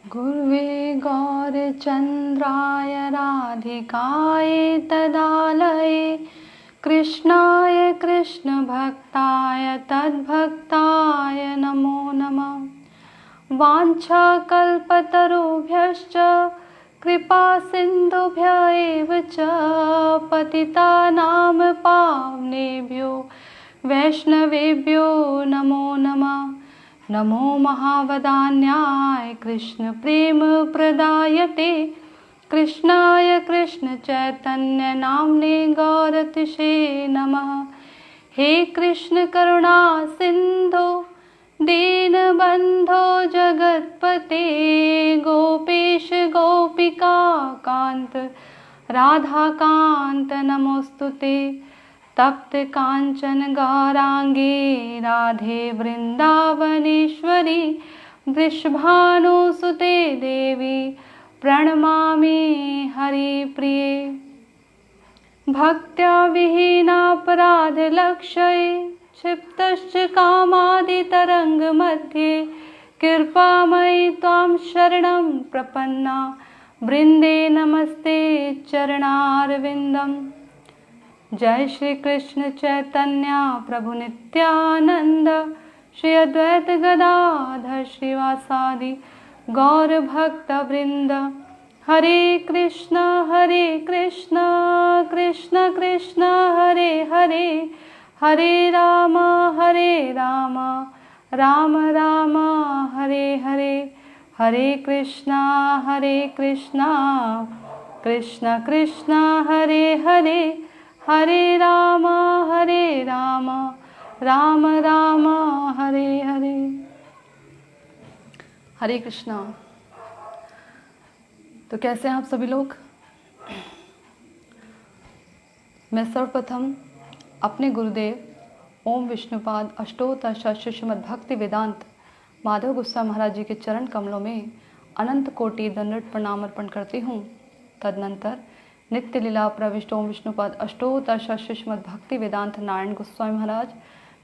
गुर्वे गौरचन्द्राय राधिकाय तदालये कृष्णाय कृष्णभक्ताय तद्भक्ताय नमो नमः। वाञ्छाकल्पतरुभ्यश्च कृपासिन्धुभ्य एव च पतितानां पावनेभ्यो वैष्णवेभ्यो नमो नमः। नमो महावदान्याय कृष्णप्रेमप्रदायते कृष्णाय कृष्णचैतन्यनाम्ने गौरतिषे नमः। हे कृष्ण करुणा सिन्धो दीनबन्धो जगत्पते गोपेश गोपिका कान्त राधाकान्त नमोस्तुते। तप्त कांचन गौरांगी राधे वृंदावनेश्वरी वृषभानुसुते देवी प्रणमामि हरिप्रिये। भक्त्या विहीनापराधलक्षये क्षिप्तश्च कामादितरङ्गमध्ये कृपामयि त्वां शरणं प्रपन्ना वृन्दे नमस्ते चरणारविन्दम्। जय श्री कृष्ण चैतन्य प्रभु नित्यानंद श्री अद्वैत गदाधर श्रीवासादि गौर भक्त वृंद। हरे कृष्ण कृष्ण कृष्ण हरे हरे हरे राम राम राम हरे हरे। हरे कृष्ण कृष्ण कृष्ण हरे हरे हरे राम राम राम हरे हरे। हरे कृष्णा। तो कैसे हैं आप सभी लोग? मैं सर्वप्रथम अपने गुरुदेव ओम विष्णुपाद अष्टोत्तर शास्त्री श्रीमद् भक्ति वेदांत माधव गोस्वामी महाराज जी के चरण कमलों में अनंत कोटि दंडवत प्रणाम अर्पण करती हूँ। तदनंतर नित्य लीला प्रविष्ट ओम विष्णुपाद अष्टोत्तर शास्त्री श्रीमद् भक्ति वेदांत नारायण गोस्वामी महाराज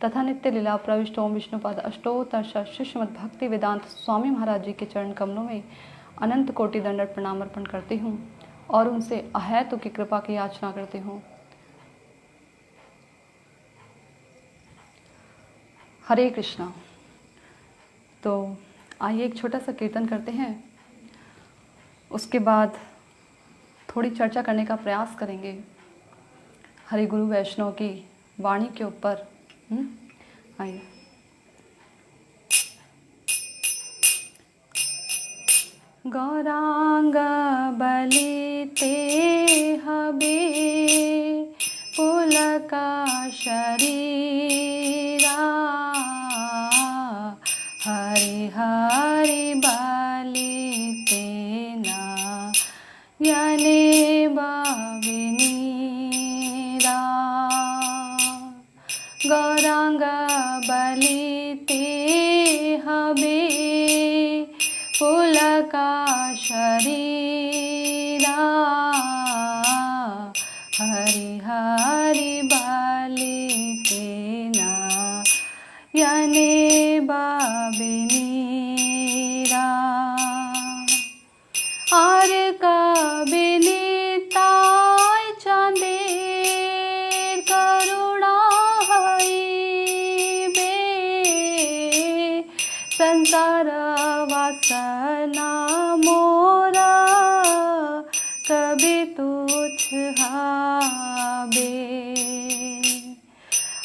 तथा नित्य लीला प्रविष्ट ओम विष्णुपाद अष्टोत्तर शास्त्री श्रीमद् भक्ति वेदांत स्वामी महाराज जी के चरण कमलों में अनंत कोटि दंडवत प्रणाम अर्पण करती हूँ और उनसे अहेतु की कृपा की याचना करती हूँ। हरे कृष्णा। तो आइए एक छोटा सा कीर्तन करते हैं, उसके बाद थोड़ी चर्चा करने का प्रयास करेंगे हरि गुरु वैष्णव की वाणी के ऊपर। आइए। गौरांग बलिते हबे पुलका शरीरा हरि हरि बलिते ना यने बाविनीरा। गौरांग बलिते हबे पुलका शरीरा हरि हरि बलिते ना यने बाबिनीरा। आर कबिनीताय चांदेर करुणा हईबे संसार वासना मोरा कभी तुझ हाबे।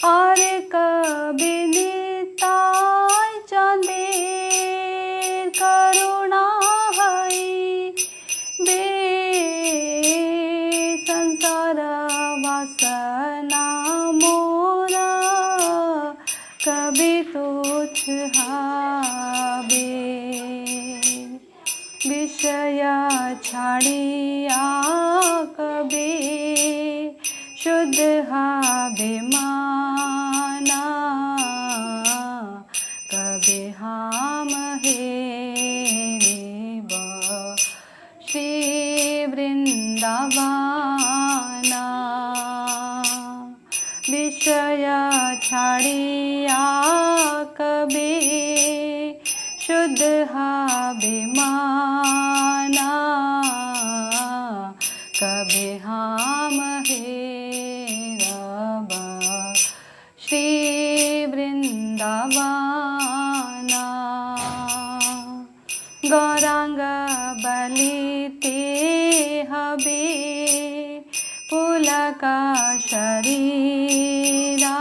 और कभी निताय चांदेर करुणा हई बे संसार वासना मोरा कभी तुझ हाबे। विषय छाड़िया कबे शुद्ध हाबे माना कबे हम हेरे श्री वृंदावाना। विषय छाड़िया कबे शुद्ध स्वाभिमाना कभी हम हेरब श्री वृंदावना। गौरांग बलिते हबे पुलक शरीरा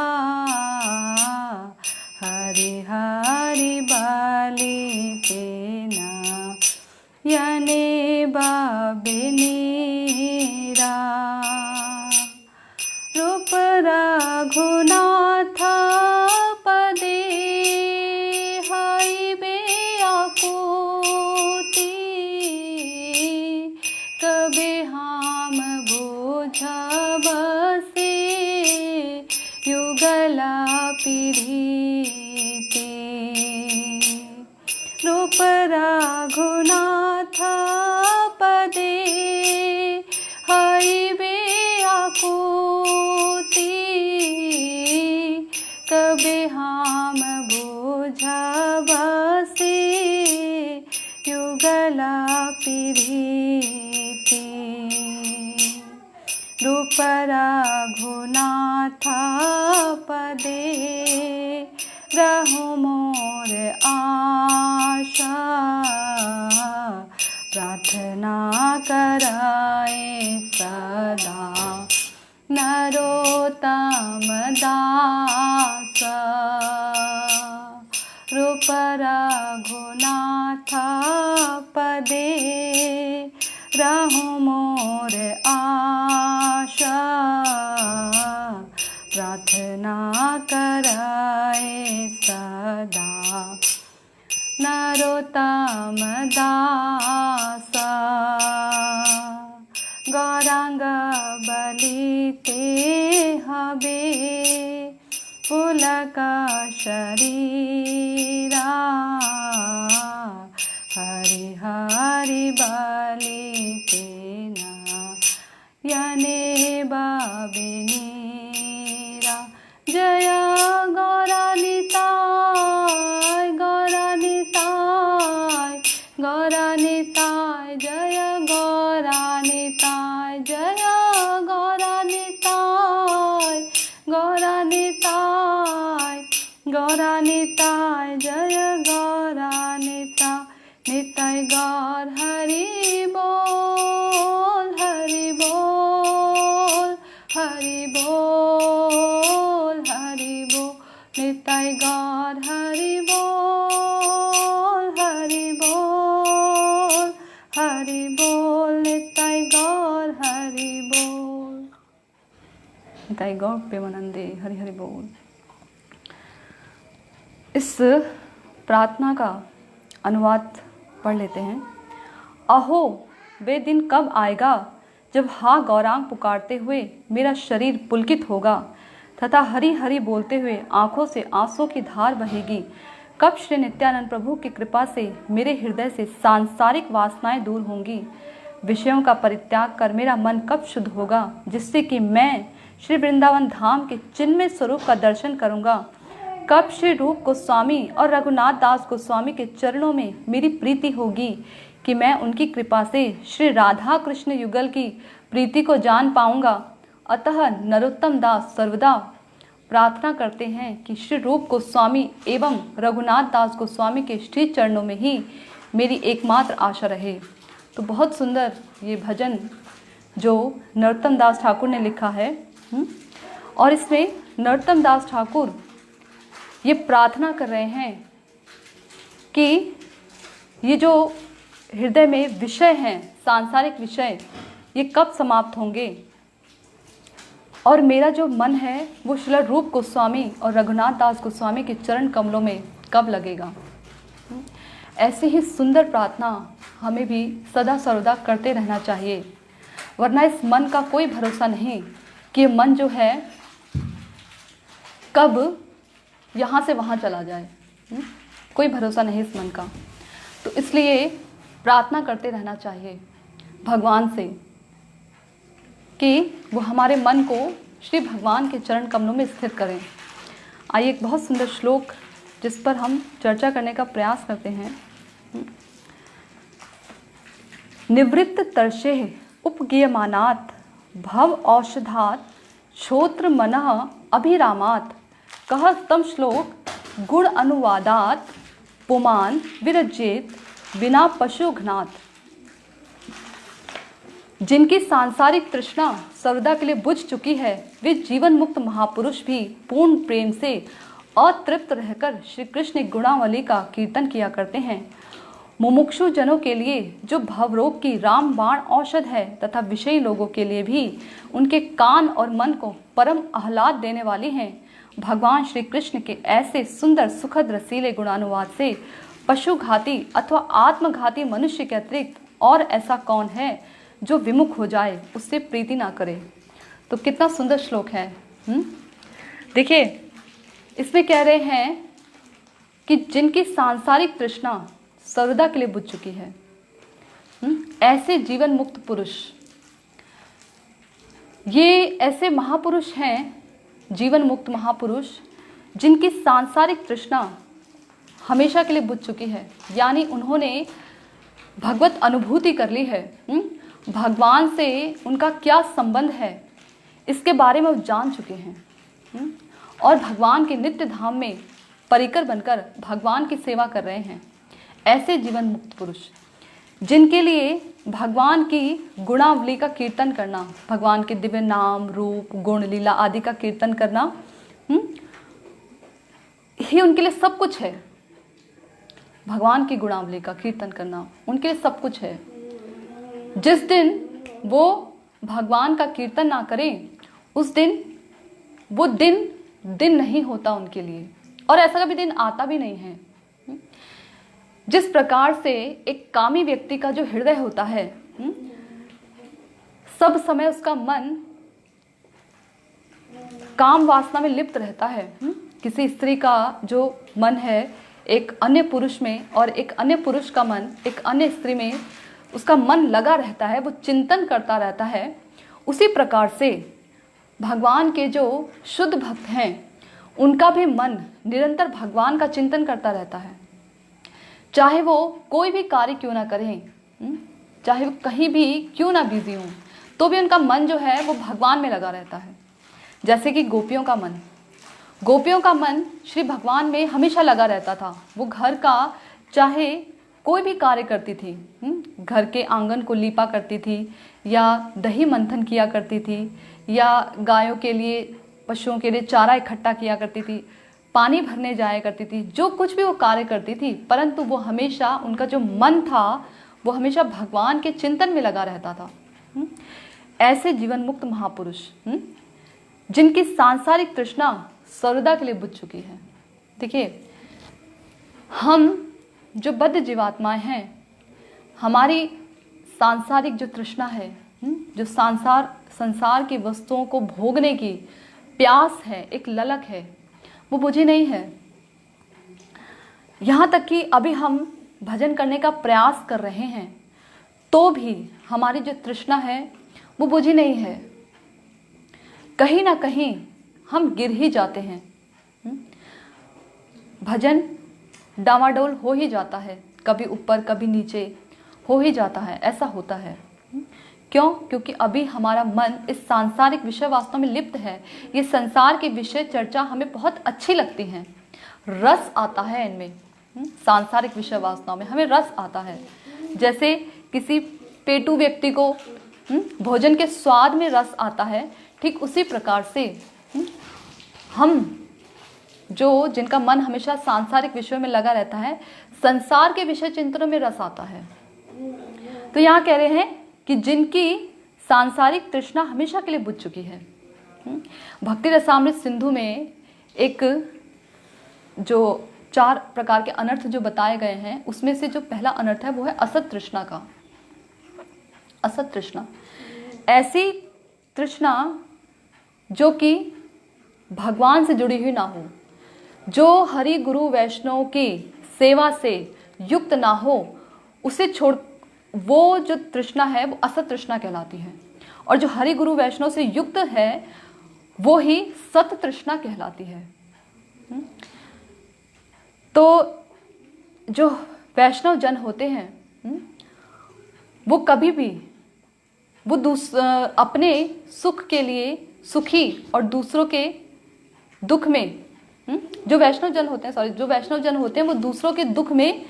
हरि हरि बलिते न यने बबिनीरा। रूप रघुनाथ पदे हईबे आकुति कभी हम बुझब से युगल पीड़िति। रूप रघुनाथ पदे हईबे आकुति कभी हम बुझब से युगल पीड़िति। रूप रघुनाथ पदे रहु मोर आशा प्रार्थना कराए सदा नरोत्तम दास। रूप रघुनाथ पदे रहु मोर आशा प्रार्थना कराए सदा नरोत्तम दास। गौरांग बलिते हबे पुलक शरीरा हरि हरि बलिते न यने बबिनीरा। जय गौरानिताय गौरानिताय गौरानिताय जय गौरानिताय जय गौरानिताय गौरानिताय गौरानिताय जय गौरानिता। निताय गौर हरि बोल हरि बोल हरि बोल हरि बोल। निताय गौर हरि बोल हरि बोल हरि बोल। निताय गौर हरि बोल। निताय गौर प्रेमानंदे हरि हरि बोल। इस प्रार्थना का अनुवाद पढ़ लेते हैं। अहो वे दिन कब आएगा जब हा गौरांग पुकारते हुए मेरा शरीर पुलकित होगा तथा हरि हरि बोलते हुए आंखों से आंसू की धार बहेगी। कब श्री नित्यानंद प्रभु की कृपा से मेरे हृदय से सांसारिक वासनाएं दूर होंगी। विषयों का परित्याग कर मेरा मन कब शुद्ध होगा जिससे कि मैं श्री वृंदावन धाम के चिन्मय स्वरूप का दर्शन करूंगा। कब श्री रूप गोस्वामी और रघुनाथ दास गोस्वामी के चरणों में मेरी प्रीति होगी कि मैं उनकी कृपा से श्री राधा कृष्ण युगल की प्रीति को जान पाऊंगा। अतः नरोत्तम दास सर्वदा प्रार्थना करते हैं कि श्री रूप गोस्वामी एवं रघुनाथ दास गोस्वामी के श्री चरणों में ही मेरी एकमात्र आशा रहे। तो बहुत सुंदर ये भजन जो नरोत्तम दास ठाकुर ने लिखा है। और इसमें नरोत्तम दास ठाकुर ये प्रार्थना कर रहे हैं कि ये जो हृदय में विषय हैं, सांसारिक विषय, ये कब समाप्त होंगे और मेरा जो मन है वो श्री रूप गोस्वामी और रघुनाथ दास गोस्वामी के चरण कमलों में कब लगेगा। ऐसी ही सुंदर प्रार्थना हमें भी सदा सर्वदा करते रहना चाहिए, वरना इस मन का कोई भरोसा नहीं कि ये मन जो है कब यहाँ से वहाँ चला जाए। कोई भरोसा नहीं इस मन का। तो इसलिए प्रार्थना करते रहना चाहिए भगवान से कि वो हमारे मन को श्री भगवान के चरण कमलों में स्थिर करें। आइए एक बहुत सुंदर श्लोक जिस पर हम चर्चा करने का प्रयास करते हैं। निवृत्त तर्षे उपगीयमानात् भव औषधात् श्रोत्र मनः अभिरामात् कह तम श्लोक गुण अनुवादात् पुमान विरजेत बिना पशुघ्नात्। जिनकी सांसारिक तृष्णा सर्वदा के लिए बुझ चुकी है, वे जीवन मुक्त महापुरुष भी पूर्ण प्रेम से अतृप्त रहकर श्री कृष्ण गुणावली का कीर्तन किया करते हैं। मुमुक्षु जनों के लिए जो भवरोग की रामबाण औषध है तथा विषयी लोगों के लिए भी उनके कान और मन को परम आह्लाद देने वाली हैं। भगवान श्री कृष्ण के ऐसे सुंदर सुखद रसीले गुणानुवाद से पशुघाती अथवा आत्मघाती मनुष्य के अतिरिक्त और ऐसा कौन है जो विमुख हो जाए, उससे प्रीति ना करे। तो कितना सुंदर श्लोक है। देखिए, इसमें कह रहे हैं कि जिनकी सांसारिक तृष्णा सर्वदा के लिए बुझ चुकी है, ऐसे जीवन मुक्त पुरुष, ये ऐसे महापुरुष हैं, जीवन मुक्त महापुरुष, जिनकी सांसारिक तृष्णा हमेशा के लिए बुझ चुकी है, यानी उन्होंने भगवत अनुभूति कर ली है। भगवान से उनका क्या संबंध है इसके बारे में वो जान चुके हैं और भगवान के नित्य धाम में परिकर बनकर भगवान की सेवा कर रहे हैं। ऐसे जीवन मुक्त पुरुष, जिनके लिए भगवान की गुणावली का कीर्तन करना, भगवान के दिव्य नाम रूप गुण लीला आदि का कीर्तन करना ही उनके लिए सब कुछ है। भगवान की गुणावली का कीर्तन करना उनके लिए सब कुछ है। जिस दिन वो भगवान का कीर्तन ना करें, उस दिन वो दिन नहीं होता उनके लिए, और ऐसा कभी दिन आता भी नहीं है। जिस प्रकार से एक कामी व्यक्ति का जो हृदय होता है, सब समय उसका मन काम वासना में लिप्त रहता है। किसी स्त्री का जो मन है एक अन्य पुरुष में, और एक अन्य पुरुष का मन एक अन्य स्त्री में, उसका मन लगा रहता है, वो चिंतन करता रहता है। उसी प्रकार से भगवान के जो शुद्ध भक्त हैं, उनका भी मन निरंतर भगवान का चिंतन करता रहता है। चाहे वो कोई भी कार्य क्यों ना करें, चाहे वो कहीं भी क्यों ना बिजी हों, तो भी उनका मन जो है वो भगवान में लगा रहता है। जैसे कि गोपियों का मन श्री भगवान में हमेशा लगा रहता था। वो घर का चाहे कोई भी कार्य करती थी, घर के आंगन को लीपा करती थी, या दही मंथन किया करती थी, या गायों के लिए पशुओं के लिए चारा इकट्ठा किया करती थी, पानी भरने जाया करती थी, जो कुछ भी वो कार्य करती थी, परंतु वो हमेशा, उनका जो मन था वो हमेशा भगवान के चिंतन में लगा रहता था। ऐसे जीवन मुक्त महापुरुष, जिनकी सांसारिक तृष्णा सर्वदा के लिए बुझ चुकी है। देखिए, हम जो बद्ध जीवात्माएं हैं, हमारी सांसारिक जो तृष्णा है, जो संसार की वस्तुओं को भोगने की प्यास है, एक ललक है, वो बुझी नहीं है। यहाँ तक कि अभी हम भजन करने का प्रयास कर रहे हैं, तो भी हमारी जो तृष्णा है वो बुझी नहीं है। कहीं ना कहीं हम गिर ही जाते हैं। भजन डामाडोल हो ही जाता है, कभी ऊपर कभी नीचे हो ही जाता है, ऐसा होता है। क्यों? क्योंकि अभी हमारा मन इस सांसारिक विषय वास्तव में लिप्त है। ये संसार के विषय चर्चा हमें बहुत अच्छी लगती हैं, रस आता है इनमें। सांसारिक विषय वास्तव में हमें रस आता है। जैसे किसी पेटू व्यक्ति को भोजन के स्वाद में रस आता है, ठीक उसी प्रकार से हम जिनका मन हमेशा सांसारिक विषयों में लगा रहता है, संसार के विषय चिंतनों में रस आता है। तो यहाँ कह रहे हैं कि जिनकी सांसारिक तृष्णा हमेशा के लिए बुझ चुकी है। भक्ति रसामृत सिंधु में एक जो 4 प्रकार के अनर्थ जो बताए गए हैं, उसमें से जो पहला अनर्थ है वो है असत तृष्णा का। असत तृष्णा, ऐसी तृष्णा जो कि भगवान से जुड़ी हुई ना हो, जो हरि गुरु वैष्णव की सेवा से युक्त ना हो, उसे छोड़, वो जो तृष्णा है वो असत तृष्णा कहलाती है। और जो हरि गुरु वैष्णव से युक्त है वो ही सत तृष्णा कहलाती है। तो जो वैष्णव जन होते हैं वो कभी भी वो अपने सुख के लिए सुखी और दूसरों के दुख में जो वैष्णव जन होते हैं वो दूसरों के दुख में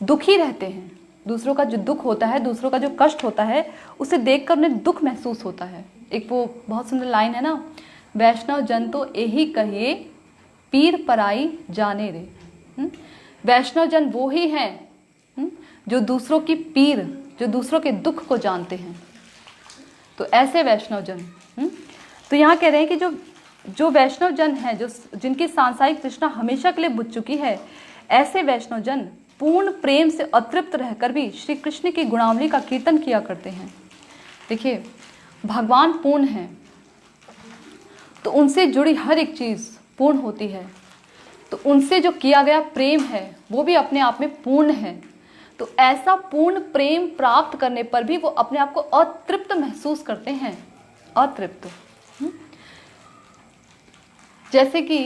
दुखी रहते हैं। दूसरों का जो दुख होता है, दूसरों का जो कष्ट होता है, उसे देखकर उन्हें दुख महसूस होता है। एक वो बहुत सुंदर लाइन है ना, वैष्णव जन तो यही कहिए पीर पराई जाने रे। वैष्णव जन वो ही हैं जो दूसरों की पीर, जो दूसरों के दुख को जानते हैं। तो ऐसे वैष्णव जन तो यहाँ कह रहे हैं कि जो वैष्णव जन है, जो जिनकी सांसारिक तृष्णा हमेशा के लिए बुझ चुकी है, ऐसे वैष्णव जन पूर्ण प्रेम से अतृप्त रहकर भी श्री कृष्ण की गुणावली का कीर्तन किया करते हैं। देखिए, भगवान पूर्ण हैं, तो उनसे जुड़ी हर एक चीज़ पूर्ण होती है। तो उनसे जो किया गया प्रेम है वो भी अपने आप में पूर्ण है। तो ऐसा पूर्ण प्रेम प्राप्त करने पर भी वो अपने आप को अतृप्त महसूस करते हैं। अतृप्त, जैसे कि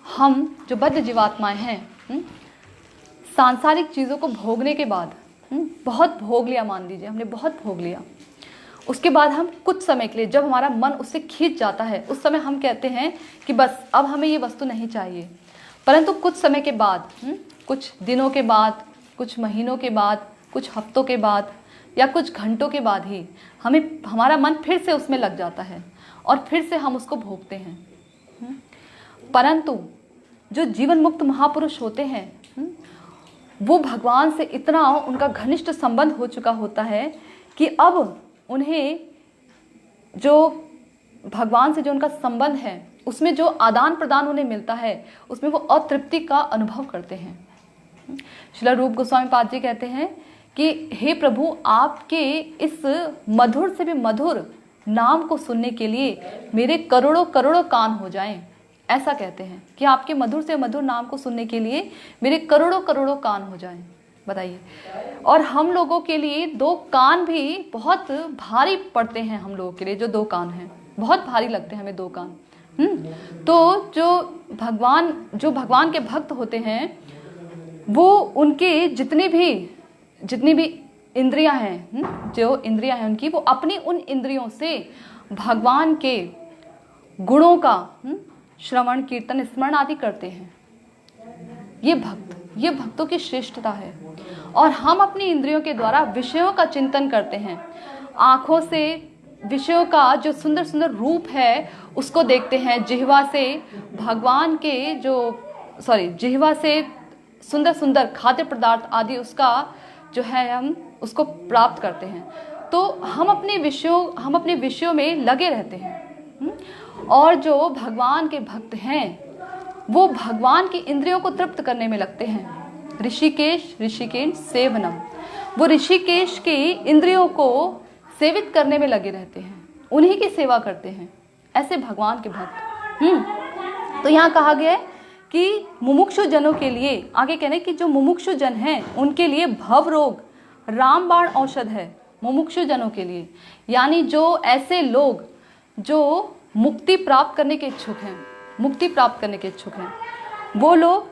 हम जो बद्ध जीवात्माएं हैं, सांसारिक चीज़ों को भोगने के बाद बहुत भोग लिया, मान लीजिए हमने बहुत भोग लिया, उसके बाद हम कुछ समय के लिए जब हमारा मन उससे खींच जाता है, उस समय हम कहते हैं कि बस अब हमें ये वस्तु नहीं चाहिए। परंतु कुछ समय के बाद, कुछ दिनों के बाद, कुछ महीनों के बाद, कुछ हफ्तों के बाद या कुछ घंटों के बाद ही हमारा मन फिर से उसमें लग जाता है और फिर से हम उसको भोगते हैं। परंतु जो जीवन मुक्त महापुरुष होते हैं, वो भगवान से इतना उनका घनिष्ठ संबंध हो चुका होता है कि अब उन्हें जो भगवान से जो उनका संबंध है, उसमें जो आदान प्रदान उन्हें मिलता है, उसमें वो अतृप्ति का अनुभव करते हैं। श्रील रूप गोस्वामी पाद जी कहते हैं कि हे प्रभु, आपके इस मधुर से भी मधुर नाम को सुनने के लिए मेरे करोड़ों करोड़ों कान हो जाएं। ऐसा कहते हैं कि आपके मधुर से मधुर नाम को सुनने के लिए मेरे करोड़ों करोड़ों कान हो जाएं। बताइए, और हम लोगों के लिए 2 कान भी बहुत भारी पड़ते हैं। हम लोगों के लिए जो 2 कान हैं बहुत भारी लगते हैं हमें 2 कान। तो जो भगवान के भक्त होते हैं, वो उनके जितनी भी इंद्रियां हैं, जो इंद्रियां हैं उनकी, वो अपनी उन इंद्रियों से भगवान के गुणों का श्रवण, कीर्तन, स्मरण आदि करते हैं। ये भक्तों की श्रेष्ठता है। और हम अपनी इंद्रियों के द्वारा विषयों का चिंतन करते हैं। आँखों से विषयों का जो सुंदर सुंदर रूप है उसको देखते हैं। जिह्वा से सुंदर सुंदर खाद्य पदार्थ आदि उसका जो है हम उसको प्राप्त करते हैं। तो हम अपने विषयों में लगे रहते हैं। और जो भगवान के भक्त हैं वो भगवान की इंद्रियों को तृप्त करने में लगते हैं। ऋषिकेश सेवनम, वो ऋषिकेश की इंद्रियों को सेवित करने में लगे रहते हैं, उन्हीं की सेवा करते हैं। ऐसे भगवान के भक्त। तो यहाँ कहा गया है कि मुमुक्षु जनों के लिए, आगे कहने कि जो मुमुक्षु जन हैं उनके लिए भव रोग रामबाण औषध है। मुमुक्षु जनों के लिए यानी जो ऐसे लोग जो मुक्ति प्राप्त करने के इच्छुक हैं, वो लोग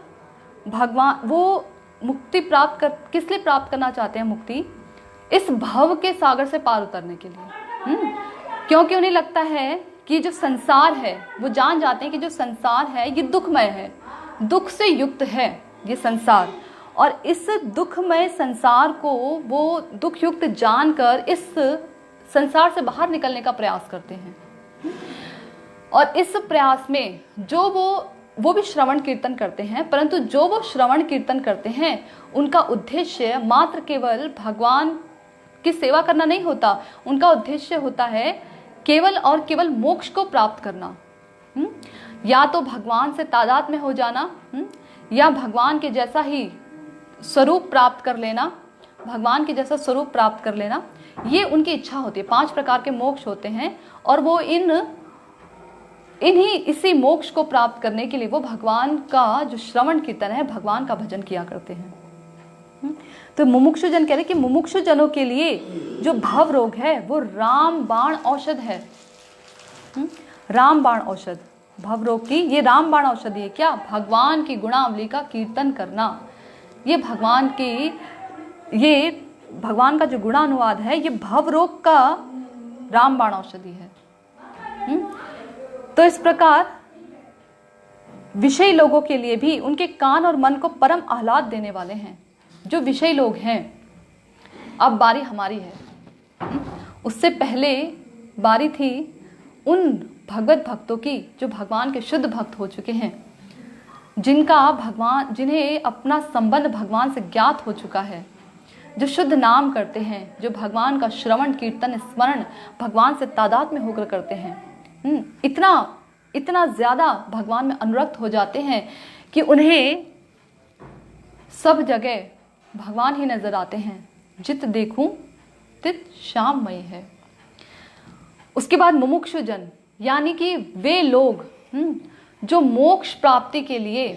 वो मुक्ति किस लिए प्राप्त करना चाहते हैं? मुक्ति इस भव के सागर से पार उतरने के लिए। क्योंकि उन्हें लगता है कि जो संसार है, वो जान जाते हैं कि जो संसार है ये दुखमय है, दुख से युक्त है ये संसार। और इस दुखमय संसार को वो दुख युक्त जानकर इस संसार से बाहर निकलने का प्रयास करते हैं। और इस प्रयास में जो वो भी श्रवण कीर्तन करते हैं, परंतु जो वो श्रवण कीर्तन करते हैं उनका उद्देश्य मात्र केवल भगवान की सेवा करना नहीं होता। उनका उद्देश्य होता है केवल और केवल मोक्ष को प्राप्त करना। या तो भगवान से तादाद में हो जाना, या भगवान के जैसा ही स्वरूप प्राप्त कर लेना, ये उनकी इच्छा होती है। 5 प्रकार के मोक्ष होते हैं और वो इसी मोक्ष को प्राप्त करने के लिए वो भगवान का जो श्रवण कीर्तन है, भगवान का भजन किया करते हैं। तो मुमुक्षु जन कह रहे कि मुमुक्षु जनों के लिए जो भव रोग है वो रामबाण औषध है। रामबाण औषध, भव रोग की ये रामबाण औषधि है। क्या? भगवान की गुणावली का कीर्तन करना। ये भगवान का जो गुणानुवाद है, ये भवरोग का रामबाण औषधि है। तो इस प्रकार विषयी लोगों के लिए भी उनके कान और मन को परम आह्लाद देने वाले हैं जो विषयी लोग हैं। अब बारी हमारी है। उससे पहले बारी थी उन भगवत भक्तों की जो भगवान के शुद्ध भक्त हो चुके हैं, जिन्हें अपना संबंध भगवान से ज्ञात हो चुका है, जो शुद्ध नाम करते हैं, जो भगवान का श्रवण कीर्तन स्मरण भगवान से तादाद में होकर करते हैं। इतना ज़्यादा भगवान में अनुरक्त हो जाते हैं कि उन्हें सब जगह भगवान ही नजर आते हैं। जित देखूं तित श्याममयी है। उसके बाद मुमुक्षु जन, यानी कि वे लोग जो मोक्ष प्राप्ति के लिए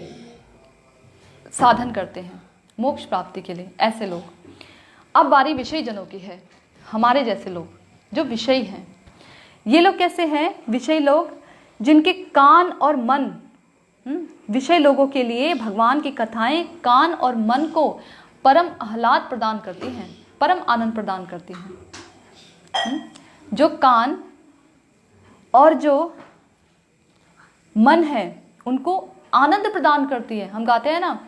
साधन करते हैं, मोक्ष प्राप्ति के लिए, ऐसे लोग। अब बारी विषयी जनों की है, हमारे जैसे लोग जो विषयी हैं। ये लोग कैसे हैं? विषयी लोग जिनके कान और मन, विषय लोगों के लिए भगवान की कथाएं कान और मन को परम आह्लाद प्रदान करती हैं, परम आनंद प्रदान करती हैं। जो कान और जो मन है उनको आनंद प्रदान करती है। हम गाते हैं ना,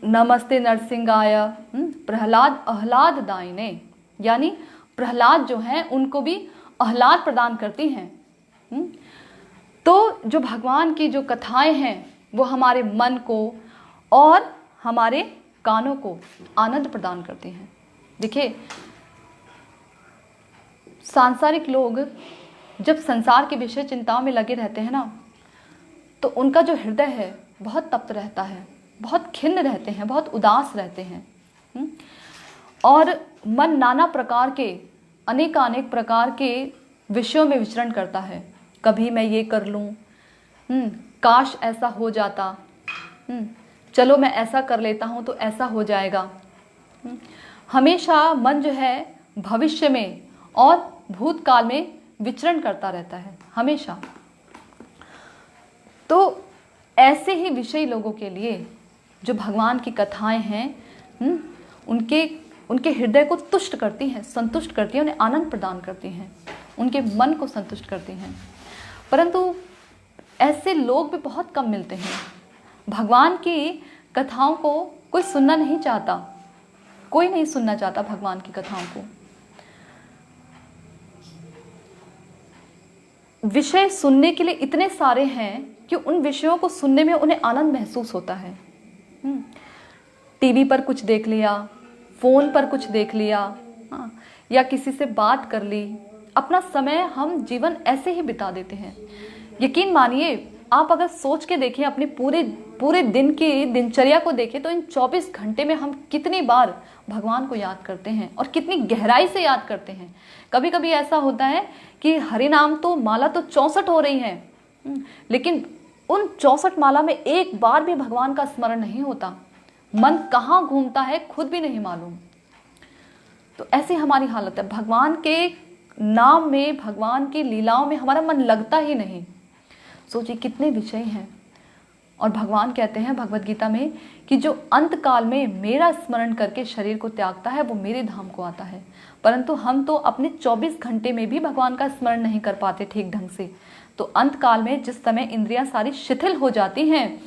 नमस्ते नरसिंहाय प्रहलाद आह्लाद दायिने, यानी प्रहलाद जो हैं उनको भी आह्लाद प्रदान करती हैं। तो जो भगवान की जो कथाएं हैं वो हमारे मन को और हमारे कानों को आनंद प्रदान करती हैं। देखिए, सांसारिक लोग जब संसार के विषय चिंताओं में लगे रहते हैं ना, तो उनका जो हृदय है बहुत तप्त रहता है, बहुत खिन्न रहते हैं, बहुत उदास रहते हैं। और मन नाना प्रकार के अनेक प्रकार के विषयों में विचरण करता है। कभी मैं ये कर लूँ, काश ऐसा हो जाता, चलो मैं ऐसा कर लेता हूँ तो ऐसा हो जाएगा। हमेशा मन जो है भविष्य में और भूतकाल में विचरण करता रहता है हमेशा। तो ऐसे ही विषयी लोगों के लिए जो भगवान की कथाएं हैं, उनके हृदय को तुष्ट करती हैं, संतुष्ट करती हैं, उन्हें आनंद प्रदान करती हैं, उनके मन को संतुष्ट करती हैं। परंतु ऐसे लोग भी बहुत कम मिलते हैं। भगवान की कथाओं को कोई सुनना नहीं चाहता, कोई नहीं सुनना चाहता भगवान की कथाओं को। विषय सुनने के लिए इतने सारे हैं कि उन विषयों को सुनने में उन्हें आनंद महसूस होता है। टीवी पर कुछ देख लिया, फोन पर कुछ देख लिया, या किसी से बात कर ली, अपना समय हम जीवन ऐसे ही बिता देते हैं। यकीन मानिए, आप अगर सोच के देखें, अपने पूरे दिन की दिनचर्या को देखें, तो इन 24 घंटे में हम कितनी बार भगवान को याद करते हैं और कितनी गहराई से याद करते हैं। कभी कभी ऐसा होता है कि हरि नाम तो माला तो 64 हो रही है, लेकिन उन 64 माला में एक बार भी भगवान का स्मरण नहीं होता। मन कहाँ घूमता है खुद भी नहीं मालूम। तो ऐसी हमारी हालत है। भगवान के नाम में, भगवान की लीलाओं में हमारा मन लगता ही नहीं। सोचिए कितने विषय हैं। और भगवान कहते हैं भगवत गीता में कि जो अंत काल में मेरा स्मरण करके शरीर को त्यागता है वो मेरे धाम को आता है। परंतु हम तो अपने 24 घंटे में भी भगवान का स्मरण नहीं कर पाते ठीक ढंग से। तो अंत काल में जिस समय इंद्रियां सारी शिथिल हो जाती हैं,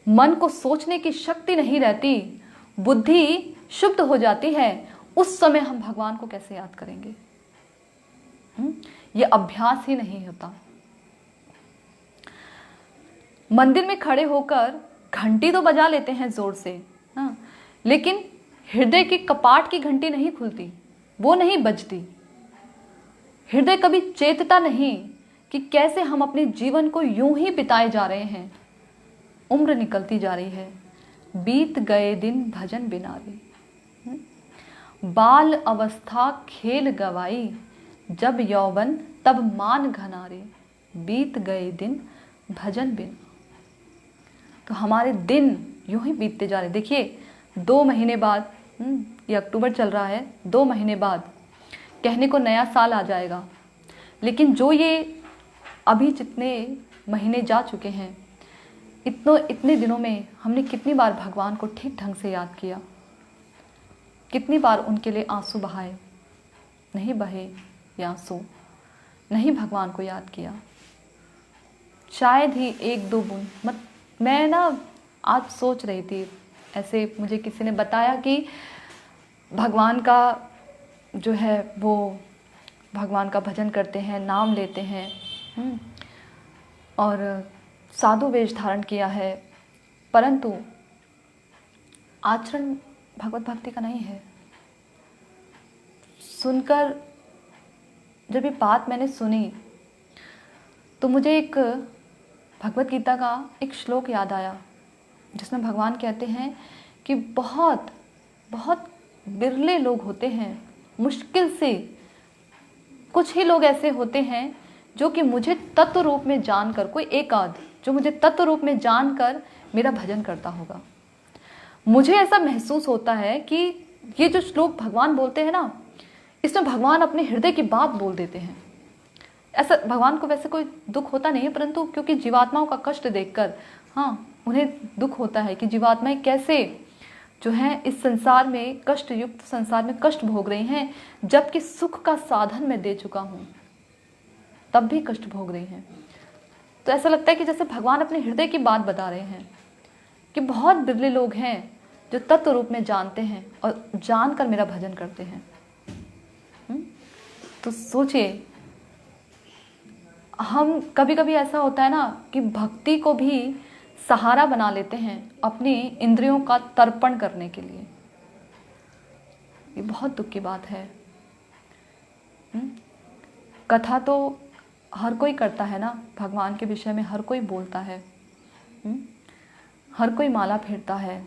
मन को सोचने की शक्ति नहीं रहती, बुद्धि शुद्ध हो जाती है, उस समय हम भगवान को कैसे याद करेंगे? ये अभ्यास ही नहीं होता। मंदिर में खड़े होकर घंटी तो बजा लेते हैं जोर से, लेकिन हृदय के कपाट की घंटी नहीं खुलती, वो नहीं बजती। हृदय कभी चेतता नहीं कि कैसे हम अपने जीवन को यूं ही बिताए जा रहे हैं। उम्र निकलती जा रही है, बीत गए दिन भजन बिना रे। बाल अवस्था खेल गवाई, जब यौवन तब मान घनारे, बीत गए दिन भजन बिना। तो हमारे दिन यूं ही बीतते जा रहे। देखिए 2 महीने बाद, ये अक्टूबर चल रहा है, 2 महीने बाद कहने को नया साल आ जाएगा, लेकिन जो ये अभी जितने महीने जा चुके हैं, इतने दिनों में हमने कितनी बार भगवान को ठीक ढंग से याद किया, कितनी बार उनके लिए आंसू बहाए? नहीं बहे ये आंसू, नहीं भगवान को याद किया। शायद ही एक दो बूंद। मैं ना आज सोच रही थी, ऐसे मुझे किसी ने बताया कि भगवान का जो है वो भगवान का भजन करते हैं, नाम लेते हैं और साधु वेश धारण किया है, परंतु आचरण भगवत भक्ति का नहीं है। सुनकर जब ये बात मैंने सुनी तो मुझे एक भगवत गीता का एक श्लोक याद आया, जिसमें भगवान कहते हैं कि बहुत बहुत बिरले लोग होते हैं, मुश्किल से कुछ ही लोग ऐसे होते हैं जो कि मुझे तत्व रूप में जानकर, कोई एक आध जो मुझे तत्व रूप में जानकर मेरा भजन करता होगा। मुझे ऐसा महसूस होता है कि ये जो श्लोक भगवान बोलते हैं ना, इसमें भगवान अपने हृदय की बात बोल देते हैं। ऐसा भगवान को वैसे कोई दुख होता नहीं है, परंतु क्योंकि जीवात्माओं का कष्ट देखकर उन्हें दुख होता है कि जीवात्माएं कैसे जो हैं इस संसार में, कष्ट युक्त संसार में कष्ट भोग रही हैं, जबकि सुख का साधन मैं दे चुका हूं तब भी कष्ट भोग रही हैं। तो ऐसा लगता है कि जैसे भगवान अपने हृदय की बात बता रहे हैं कि बहुत बिरले लोग हैं जो तत्व रूप में जानते हैं और जानकर मेरा भजन करते हैं। तो सोचिए, हम कभी कभी ऐसा होता है ना कि भक्ति को भी सहारा बना लेते हैं अपनी इंद्रियों का तर्पण करने के लिए। ये बहुत दुख की बात है। कथा तो हर कोई करता है ना, भगवान के विषय में हर कोई बोलता है, हर कोई माला फेरता है,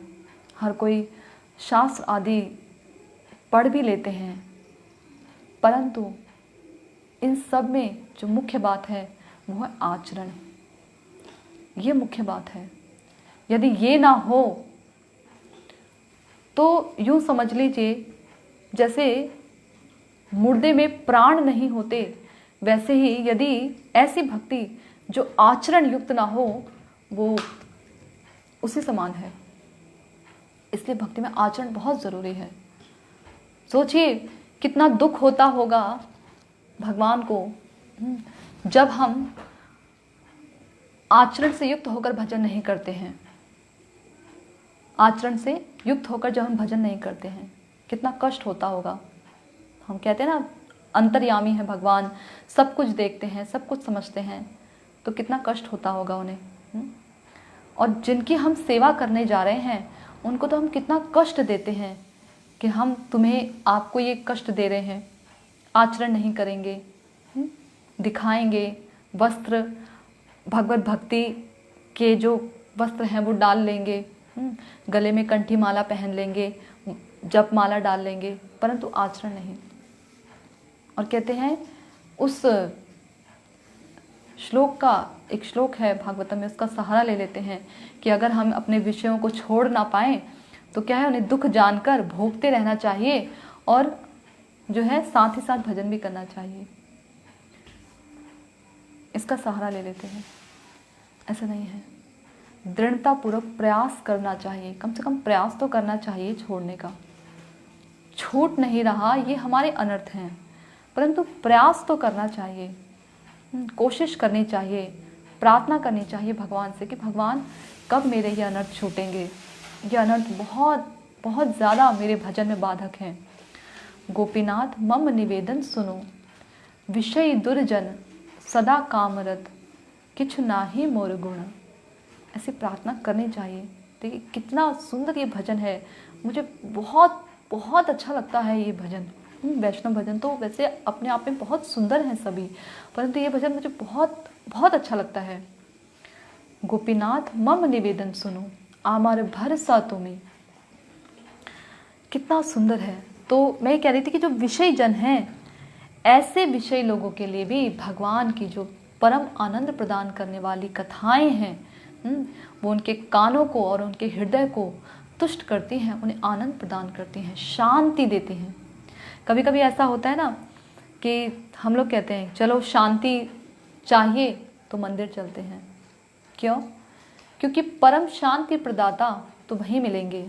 हर कोई शास्त्र आदि पढ़ भी लेते हैं, परंतु इन सब में जो मुख्य बात है वो है आचरण। ये मुख्य बात है। यदि ये ना हो तो यूं समझ लीजिए जैसे मुर्दे में प्राण नहीं होते, वैसे ही यदि ऐसी भक्ति जो आचरण युक्त ना हो वो उसी समान है। इसलिए भक्ति में आचरण बहुत जरूरी है। सोचिए कितना दुख होता होगा भगवान को जब हम आचरण से युक्त होकर भजन नहीं करते हैं। आचरण से युक्त होकर जब हम भजन नहीं करते हैं, कितना कष्ट होता होगा। हम कहते हैं ना अंतर्यामी है भगवान, सब कुछ देखते हैं, सब कुछ समझते हैं, तो कितना कष्ट होता होगा उन्हें। और जिनकी हम सेवा करने जा रहे हैं उनको तो हम कितना कष्ट देते हैं कि हम आपको ये कष्ट दे रहे हैं, आचरण नहीं करेंगे, दिखाएंगे वस्त्र, भगवत भक्ति के जो वस्त्र हैं वो डाल लेंगे, गले में कंठी माला पहन लेंगे, जप माला डाल लेंगे, परंतु आचरण नहीं। और कहते हैं उस श्लोक का, एक श्लोक है भागवतम में, उसका सहारा ले लेते हैं कि अगर हम अपने विषयों को छोड़ ना पाएं तो क्या है, उन्हें दुख जानकर भोगते रहना चाहिए और जो है साथ ही साथ भजन भी करना चाहिए। इसका सहारा ले लेते हैं। ऐसा नहीं है, दृढ़तापूर्वक प्रयास करना चाहिए, कम से कम प्रयास तो करना चाहिए छोड़ने का। छूट नहीं रहा ये हमारे अनर्थ हैं, परंतु प्रयास तो करना चाहिए, कोशिश करनी चाहिए, प्रार्थना करनी चाहिए भगवान से कि भगवान कब मेरे ये अनर्थ छूटेंगे। ये अनर्थ बहुत बहुत ज़्यादा मेरे भजन में बाधक हैं। गोपीनाथ मम निवेदन सुनो, विषय दुर्जन सदा कामरत, किछु नाही मोर गुण। ऐसी प्रार्थना करनी चाहिए। देखिए कितना सुंदर ये भजन है, मुझे बहुत बहुत अच्छा लगता है ये भजन। वैष्णव भजन तो वैसे अपने आप में बहुत सुंदर हैं सभी, परंतु ये भजन मुझे बहुत बहुत अच्छा लगता है। गोपीनाथ मम निवेदन सुनो, आमार भरसा तुम्हें। कितना सुंदर है। तो मैं कह रही थी कि जो विषय जन हैं, ऐसे विषय लोगों के लिए भी भगवान की जो परम आनंद प्रदान करने वाली कथाएं हैं, वो उनके कानों को और उनके हृदय को तुष्ट करती हैं, उन्हें आनंद प्रदान करती हैं, शांति देती हैं। कभी कभी ऐसा होता है ना कि हम लोग कहते हैं चलो शांति चाहिए तो मंदिर चलते हैं। क्यों? क्योंकि परम शांति प्रदाता तो वहीं मिलेंगे।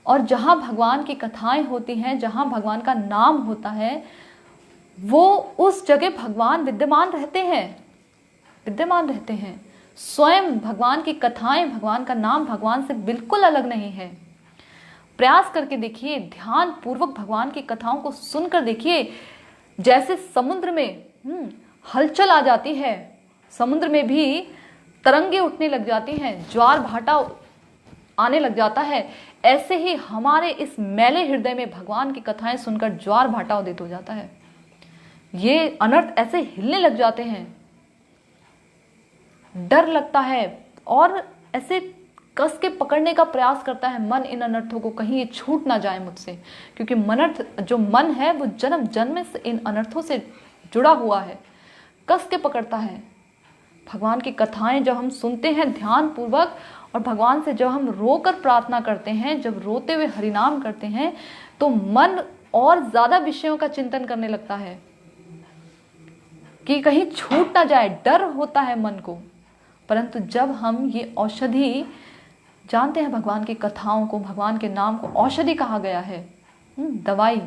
और जहाँ भगवान की कथाएं होती हैं, जहाँ भगवान का नाम होता है, वो उस जगह भगवान विद्यमान रहते हैं, विद्यमान रहते हैं। स्वयं भगवान की कथाएं, भगवान का नाम भगवान से बिल्कुल अलग नहीं है। प्रयास करके देखिए, ध्यान पूर्वक भगवान की कथाओं को सुनकर देखिए। जैसे समुद्र में हलचल आ जाती है, समुद्र में भी तरंगे उठने लग जाती हैं, ज्वार भाटा आने लग जाता है, ऐसे ही हमारे इस मैले हृदय में भगवान की कथाएं सुनकर ज्वार भाटा उदित हो जाता है। ये अनर्थ ऐसे हिलने लग जाते हैं, डर लगता है और ऐसे कस के पकड़ने का प्रयास करता है मन इन अनर्थों को, कहीं ये छूट ना जाए मुझसे, क्योंकि जो मन है वो जन्म जन्म से इन अनर्थों से जुड़ा हुआ है, कस के पकड़ता है। भगवान की कथाएं जब हम सुनते हैं ध्यान पूर्वक, और भगवान से जब हम रोकर प्रार्थना करते हैं, जब रोते हुए हरिनाम करते हैं, तो मन और ज्यादा विषयों का चिंतन करने लगता है कि कहीं छूट ना जाए, डर होता है मन को। परंतु जब हम ये औषधि जानते हैं, भगवान की कथाओं को, भगवान के नाम को औषधि कहा गया है, दवाई।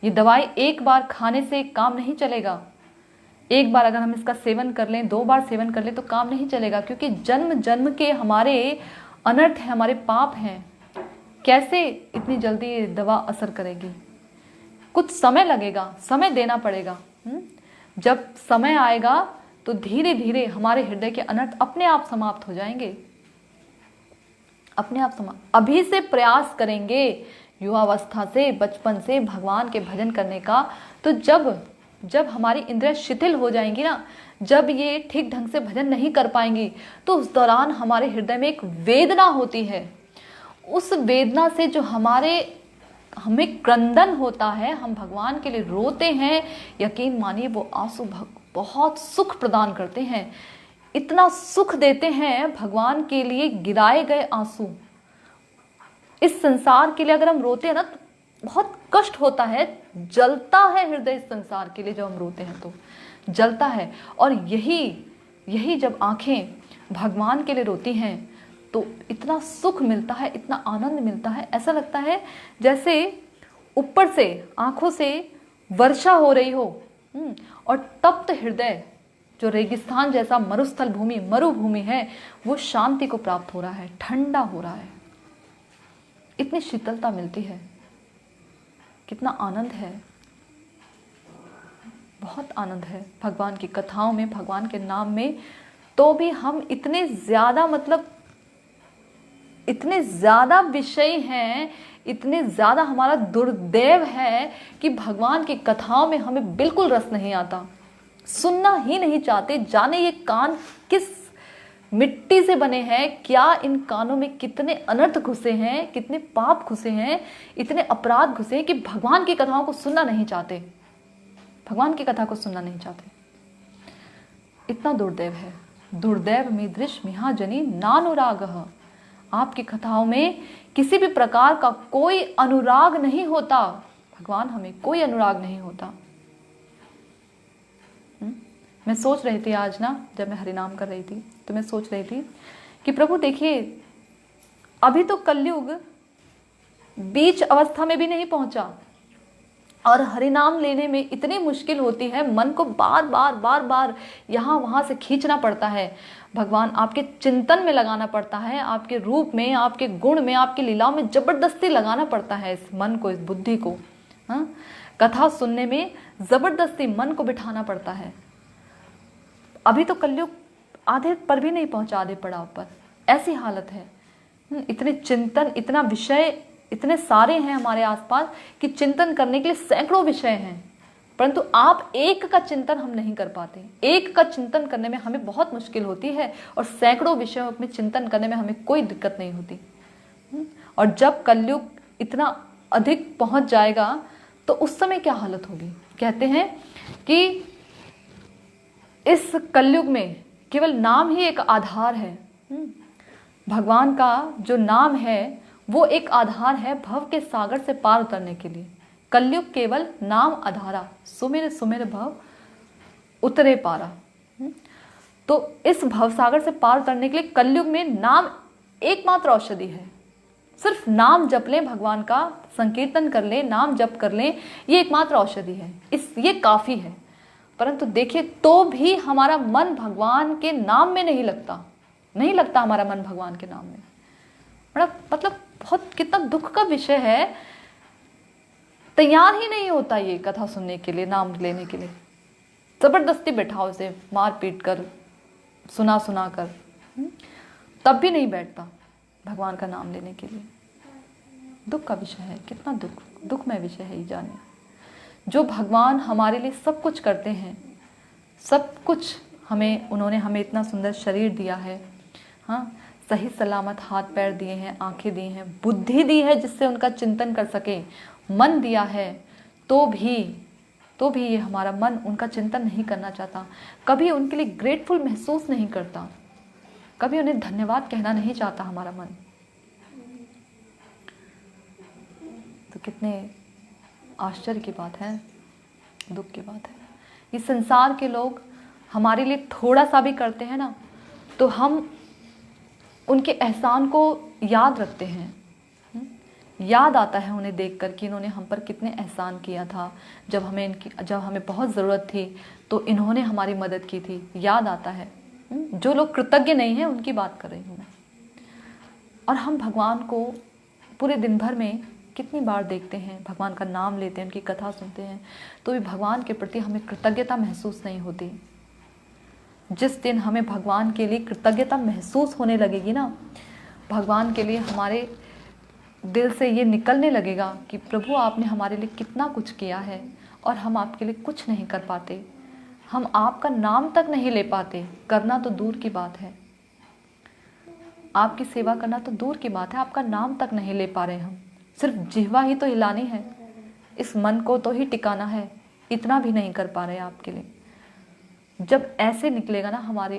ये दवाई एक बार खाने से काम नहीं चलेगा। एक बार अगर हम इसका सेवन कर लें, 2 बार सेवन कर लें तो काम नहीं चलेगा, क्योंकि जन्म जन्म के हमारे अनर्थ हैं, हमारे पाप हैं। कैसे इतनी जल्दी दवा असर करेगी? कुछ समय लगेगा, समय देना पड़ेगा। जब समय आएगा तो धीरे धीरे हमारे हृदय के अनर्थ अपने आप समाप्त हो जाएंगे, अपने आप समाप्त। अभी से प्रयास करेंगे युवावस्था से, बचपन से भगवान के भजन करने का, तो जब हमारी इंद्रियां शिथिल हो जाएंगी ना, जब ये ठीक ढंग से भजन नहीं कर पाएंगी, तो उस दौरान हमारे हृदय में एक वेदना होती है। उस वेदना से जो हमें क्रंदन होता है, हम भगवान के लिए रोते हैं, यकीन मानिए वो आंसू बहुत सुख प्रदान करते हैं। इतना सुख देते हैं भगवान के लिए गिराए गए आंसू। इस संसार के लिए अगर हम रोते हैं ना, तो बहुत कष्ट होता है, जलता है हृदय इस संसार के लिए। जब हम रोते हैं तो जलता है, और यही जब आंखें भगवान के लिए रोती हैं तो इतना सुख मिलता है, इतना आनंद मिलता है। ऐसा लगता है जैसे ऊपर से आंखों से वर्षा हो रही हो, और तप्त हृदय जो रेगिस्तान जैसा मरुस्थल भूमि, मरुभूमि है, वो शांति को प्राप्त हो रहा है, ठंडा हो रहा है। इतनी शीतलता मिलती है, कितना आनंद है, बहुत आनंद है भगवान की कथाओं में, भगवान के नाम में। तो भी हम इतने ज्यादा विषय हैं, इतने ज्यादा हमारा दुर्दैव है कि भगवान की कथाओं में हमें बिल्कुल रस नहीं आता, सुनना ही नहीं चाहते। जाने ये कान किस मिट्टी से बने हैं, क्या इन कानों में कितने अनर्थ घुसे हैं, कितने पाप घुसे हैं, इतने अपराध घुसे हैं कि भगवान की कथाओं को सुनना नहीं चाहते, भगवान की कथा को सुनना नहीं चाहते। इतना दुर्दैव है। दुर्दैव मीदृश मिहाजनी नानुरागः। आपकी कथाओं में किसी भी प्रकार का कोई अनुराग नहीं होता, भगवान हमें कोई अनुराग नहीं होता। मैं सोच रही थी आज ना, जब मैं हरिनाम कर रही थी तो मैं सोच रही थी कि प्रभु देखिए, अभी तो कलयुग बीच अवस्था में भी नहीं पहुंचा, और हरिनाम लेने में इतनी मुश्किल होती है, मन को बार बार यहाँ वहाँ से खींचना पड़ता है, भगवान आपके चिंतन में लगाना पड़ता है, आपके रूप में, आपके गुण में, आपकी लीलाओं में जबरदस्ती लगाना पड़ता है इस मन को, इस बुद्धि को। कथा सुनने में जबरदस्ती मन को बिठाना पड़ता है। अभी तो कलयुग आधे पर भी नहीं पहुंचा, आधे पड़ाव पर, ऐसी हालत है। इतने चिंतन, इतना विषय, इतने सारे हैं हमारे आसपास कि चिंतन करने के लिए सैकड़ों विषय हैं, परंतु आप एक का चिंतन हम नहीं कर पाते। एक का चिंतन करने में हमें बहुत मुश्किल होती है, और सैकड़ों विषयों में चिंतन करने में हमें कोई दिक्कत नहीं होती। और जब कलयुग इतना अधिक पहुंच जाएगा तो उस समय क्या हालत होगी। कहते हैं कि इस कलयुग में केवल नाम ही एक आधार है। भगवान का जो नाम है वो एक आधार है भव के सागर से पार उतरने के लिए। कलयुग केवल नाम आधारा, सुमिर सुमिर भव उतरे पारा। तो इस भवसागर से पार करने के लिए कलयुग में नाम एकमात्र औषधि है। सिर्फ नाम जप लें, भगवान का संकीर्तन कर लें, नाम जप कर लें, ये एकमात्र औषधि है, ये काफी है। परंतु देखिए तो भी हमारा मन भगवान के नाम में नहीं लगता हमारा मन भगवान के नाम में। बड़ा मतलब बहुत कितना दुख का विषय है, तैयार ही नहीं होता ये कथा सुनने के लिए, नाम लेने के लिए। जबरदस्ती बैठाओ उसे, मार पीट कर, सुना कर, तब भी नहीं बैठता भगवान का नाम लेने के लिए। दुख का विषय है, कितना दुखमय विषय है ये जाने। जो भगवान हमारे लिए सब कुछ करते हैं, सब कुछ उन्होंने हमें इतना सुंदर शरीर दिया है, हाँ, सही सलामत हाथ पैर दिए हैं, आंखें दी हैं, बुद्धि दी है जिससे उनका चिंतन कर सके, मन दिया है, तो भी ये हमारा मन उनका चिंतन नहीं करना चाहता, कभी उनके लिए ग्रेटफुल महसूस नहीं करता, कभी उन्हें धन्यवाद कहना नहीं चाहता हमारा मन। तो कितने आश्चर्य की बात है, दुख की बात है। इस संसार के लोग हमारे लिए थोड़ा सा भी करते हैं ना, तो हम उनके एहसान को याद रखते हैं, याद आता है उन्हें देखकर कि इन्होंने हम पर कितने एहसान किया था, जब हमें बहुत ज़रूरत थी तो इन्होंने हमारी मदद की थी, याद आता है। जो लोग कृतज्ञ नहीं हैं उनकी बात कर रही हूँ मैं। और हम भगवान को पूरे दिन भर में कितनी बार देखते हैं, भगवान का नाम लेते हैं, उनकी कथा सुनते हैं, तो भी भगवान के प्रति हमें कृतज्ञता महसूस नहीं होती। जिस दिन हमें भगवान के लिए कृतज्ञता महसूस होने लगेगी ना, भगवान के लिए हमारे दिल से ये निकलने लगेगा कि प्रभु आपने हमारे लिए कितना कुछ किया है और हम आपके लिए कुछ नहीं कर पाते, हम आपका नाम तक नहीं ले पाते, करना तो दूर की बात है, आपकी सेवा करना तो दूर की बात है, आपका नाम तक नहीं ले पा रहे हम, सिर्फ जिह्वा ही तो हिलानी है, इस मन को तो ही टिकाना है, इतना भी नहीं कर पा रहे आपके लिए। जब ऐसे निकलेगा ना हमारे,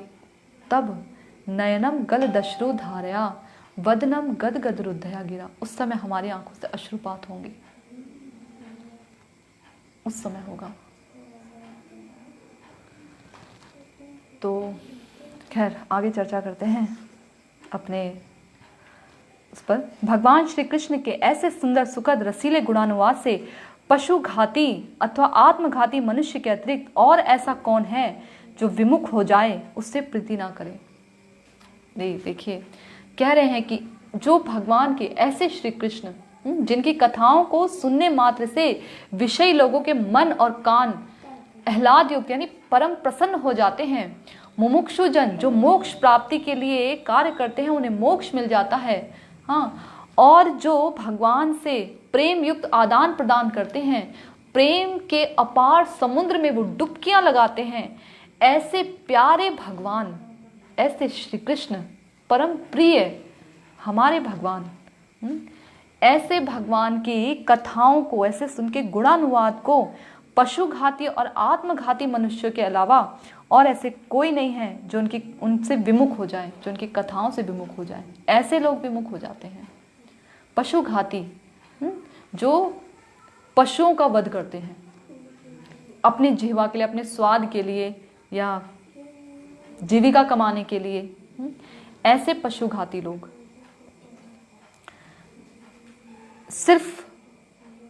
तब नयनम गल दश्रु धारया वदनम गद गद रुद्धया गिरा, उस समय हमारी आंखों से अश्रुपात होंगे, उस समय होगा। तो खैर आगे चर्चा करते हैं अपने उस पर। भगवान श्री कृष्ण के ऐसे सुंदर सुखद रसीले गुणानुवाद से पशु घाती अथवा आत्मघाती मनुष्य के अतिरिक्त और ऐसा कौन है जो विमुख हो जाए, उससे प्रीति ना करे। देखिए कह रहे हैं कि जो भगवान के ऐसे श्री कृष्ण, जिनकी कथाओं को सुनने मात्र से विषयी लोगों के मन और कान आह्लाद युक्त यानी परम प्रसन्न हो जाते हैं, मुमुक्षु जन जो मोक्ष प्राप्ति के लिए कार्य करते हैं उन्हें मोक्ष मिल जाता है, हाँ, और जो भगवान से प्रेम युक्त आदान प्रदान करते हैं, प्रेम के अपार समुद्र में वो डुबकियां लगाते हैं, ऐसे प्यारे भगवान, ऐसे श्री कृष्ण परम प्रिय हमारे भगवान, ऐसे भगवान की कथाओं को ऐसे सुन के गुणानुवाद को पशुघाती और आत्मघाती मनुष्यों के अलावा और ऐसे कोई नहीं है जो उनसे विमुख हो जाए, जो उनकी कथाओं से विमुख हो जाए। ऐसे लोग विमुख हो जाते हैं। पशुघाती जो पशुओं का वध करते हैं अपने जीवा के लिए, अपने स्वाद के लिए या जीविका कमाने के लिए, ऐसे पशुघाती लोग सिर्फ